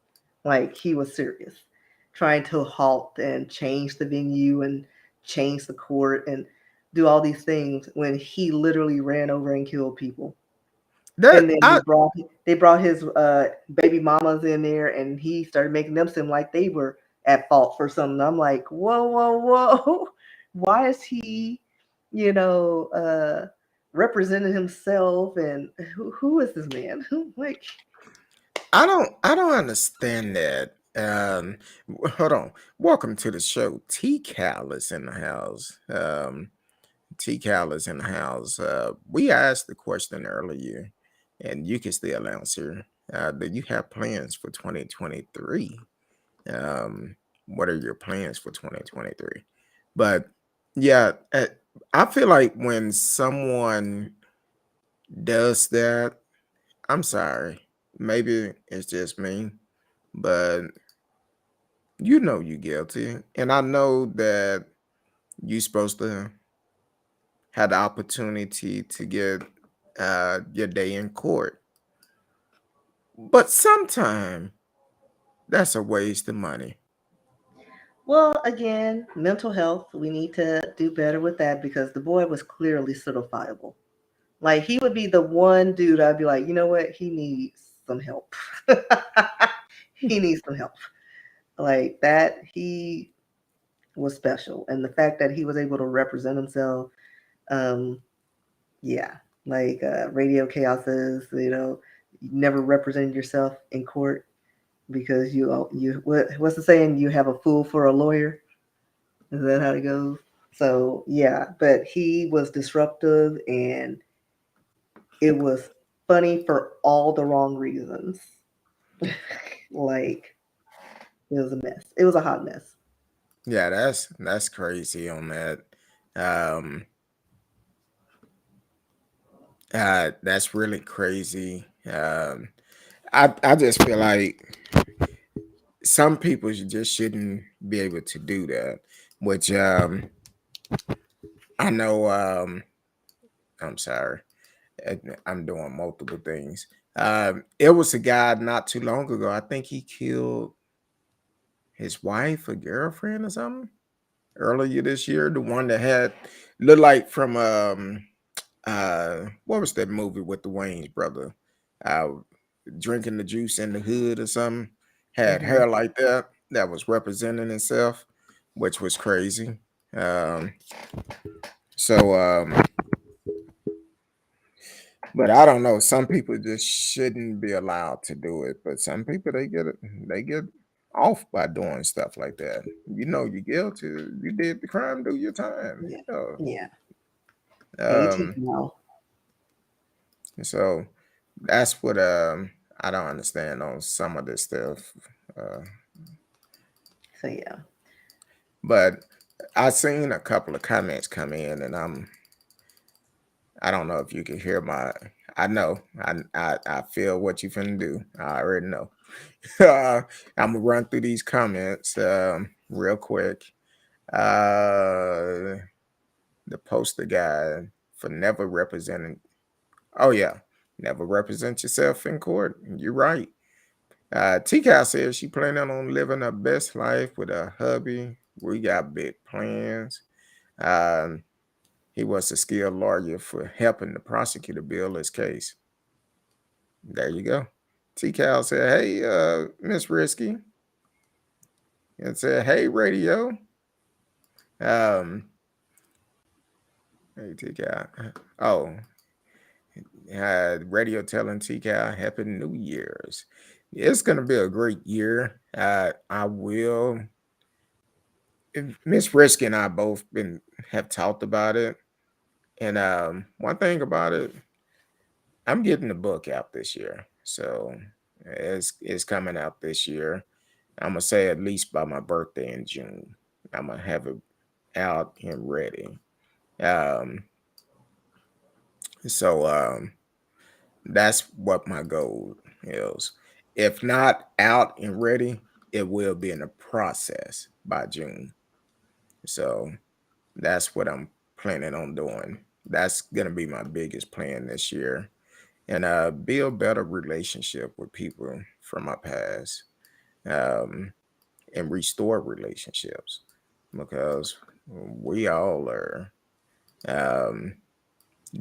Like, he was serious, trying to halt and change the venue and change the court and do all these things when he literally ran over and killed people. And That then they brought his baby mamas in there, and he started making them seem like they were at fault for something. I'm like, whoa, whoa, whoa! Why is he, you know, uh, representing himself? And who is this man? Like, I don't understand that. Hold on. Welcome to the show. T Cal is in the house. T Cal is in the house. We asked the question earlier, and you can still answer. Do you have plans for 2023? Um, what are your plans for 2023? But yeah, I feel like when someone does that, I'm sorry, maybe it's just me, but you know you're guilty. And I know that you're supposed to have the opportunity to get your day in court. But sometimes that's a waste of money. well, again, mental health. We need to do better with that because the boy was clearly certifiable. Like, he would be the one dude I'd be like, you know what? He needs some help. He needs some help. Like that, he was special, and the fact that he was able to represent himself, um, yeah, like Radio Chaos is, you never represented yourself in court because what's the saying? You have a fool for a lawyer. Is that how it goes? So yeah, but he was disruptive, and it was funny for all the wrong reasons. Like, it was a mess. It was a hot mess. Yeah, that's crazy on that. Um, that's really crazy. I just feel like some people just shouldn't be able to do that. Which I know. I'm sorry, I'm doing multiple things. It was a guy not too long ago. I think he killed his wife or girlfriend or something earlier this year. The one that had looked like from what was that movie with the Wayne's brother? Uh Drinking the juice in the hood or something. Had Hmm. hair like that was representing itself, which was crazy. Um so But I don't know. Some people just shouldn't be allowed to do it. But some people they get off by doing stuff like that. You know you're guilty. You did the crime, do your time. Yeah. You know. Yeah. Tate, Um no. so that's what I don't understand on some of this stuff. Uh So yeah. but I seen a couple of comments come in and I don't know if you can hear my. I know. I feel what you finna do. I already know. I'm gonna run through these comments real quick. Uh, the poster guy for never representing. Oh yeah, never represent yourself in court. You're right. T-Cal says she planning on living her best life with her hubby. We got big plans. Um, he was a skilled lawyer for helping the prosecutor build his case. There you go. T Cal said, "Hey, Miss Risky," and said, "Hey, radio." Um, hey, T Cal. Oh, radio telling T Cal Happy New Year's. It's gonna be a great year. I will. Miss Risky and I both been have talked about it, and one thing about it, I'm getting the book out this year, so it's coming out this year. I'm gonna say at least by my birthday in June. I'm gonna have it out and ready. Um, so that's what my goal is. If not out and ready, it will be in the process by June. So that's what I'm planning on doing. That's gonna be my biggest plan this year, and build better relationship with people from my past. Um, and restore relationships because we all are um,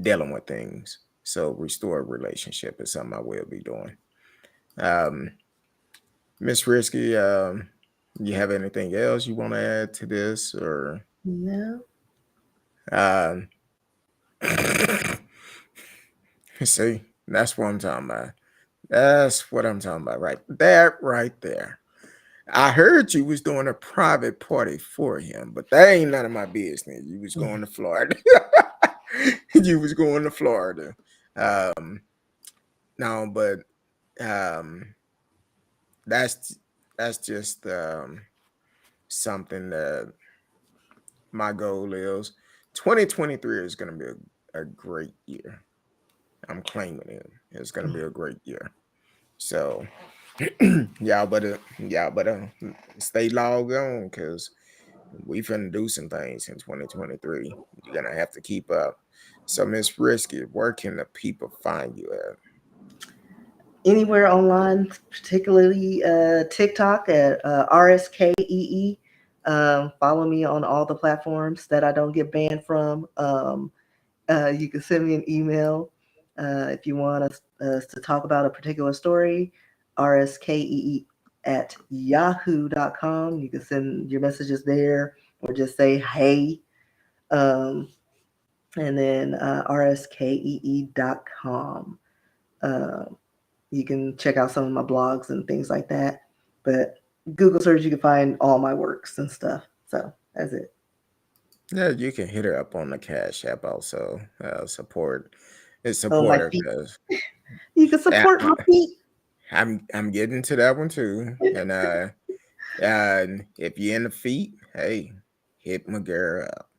dealing with things. So restore relationship is something I will be doing. Um, Miss Risky, you have anything else you want to add to this or? No. Um, see, that's what I'm talking about. That's what I'm talking about right that right there. I heard you was doing a private party for him, but that ain't none of my business. You was going to Florida. You was going to Florida. Um, no, but um, that's that's just something that my goal is. 2023 is going to be a great year. I'm claiming it. It's going to be a great year. So y'all better stay logged on because we finna do some things in 2023. You're gonna have to keep up. So, Miss Risky, where can the people find you at? Anywhere online, particularly TikTok at RSKEE. Follow me on all the platforms that I don't get banned from. You can send me an email if you want us to talk about a particular story. RSKEE at yahoo.com. You can send your messages there or just say hey. Um, and then rskee.com. Uh, you can check out some of my blogs and things like that. But Google search, you can find all my works and stuff. So that's it. Yeah, you can hit her up on the Cash App also. Support it's Oh, my supportive feet. because You can support my feet. I'm getting to that one too. And if you're in the feet, hey, hit my girl up.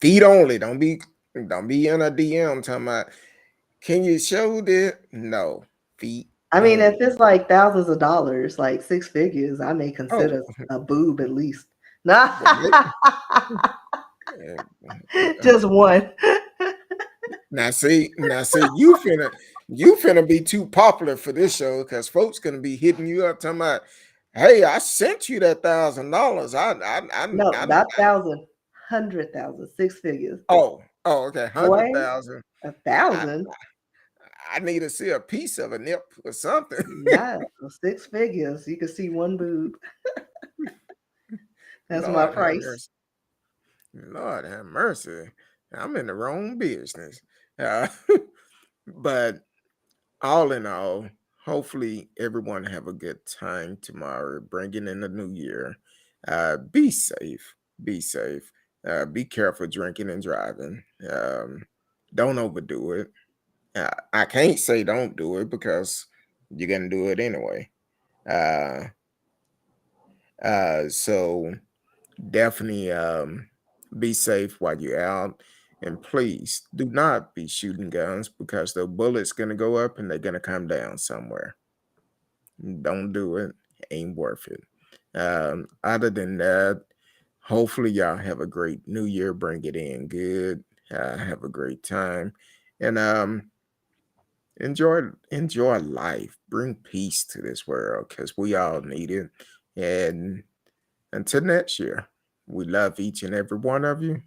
Feet only. Don't be in a DM talking about can you show that? No, feet I mean, if only. it's like thousands of dollars, like six figures, I may Oh, consider a boob at least. Nah, well, just one. now see, you finna be too popular for this show because folks gonna be hitting you up talking about, hey, I sent you that $1,000. No, not thousand, 100,000, six figures. Okay, Boy, 100,000. a I thousand, I need to see a piece of a nip or something. nah, six figures. You can see one boob. That's my Lord have price. mercy. Lord have mercy. I'm in the wrong business. Uh, But all in all, hopefully everyone have a good time tomorrow, bringing in the new year. Be safe. Be safe. Be careful drinking and driving. Don't overdo it. I can't say don't do it because you're gonna do it anyway. Uh, so definitely be safe while you're out, and please do not be shooting guns because the bullets gonna go up and they're gonna come down somewhere. Don't do it. Ain't worth it. Other than that, hopefully y'all have a great new year. Bring it in good. Have a great time, and enjoy life. Bring peace to this world because we all need it. And until next year, we love each and every one of you.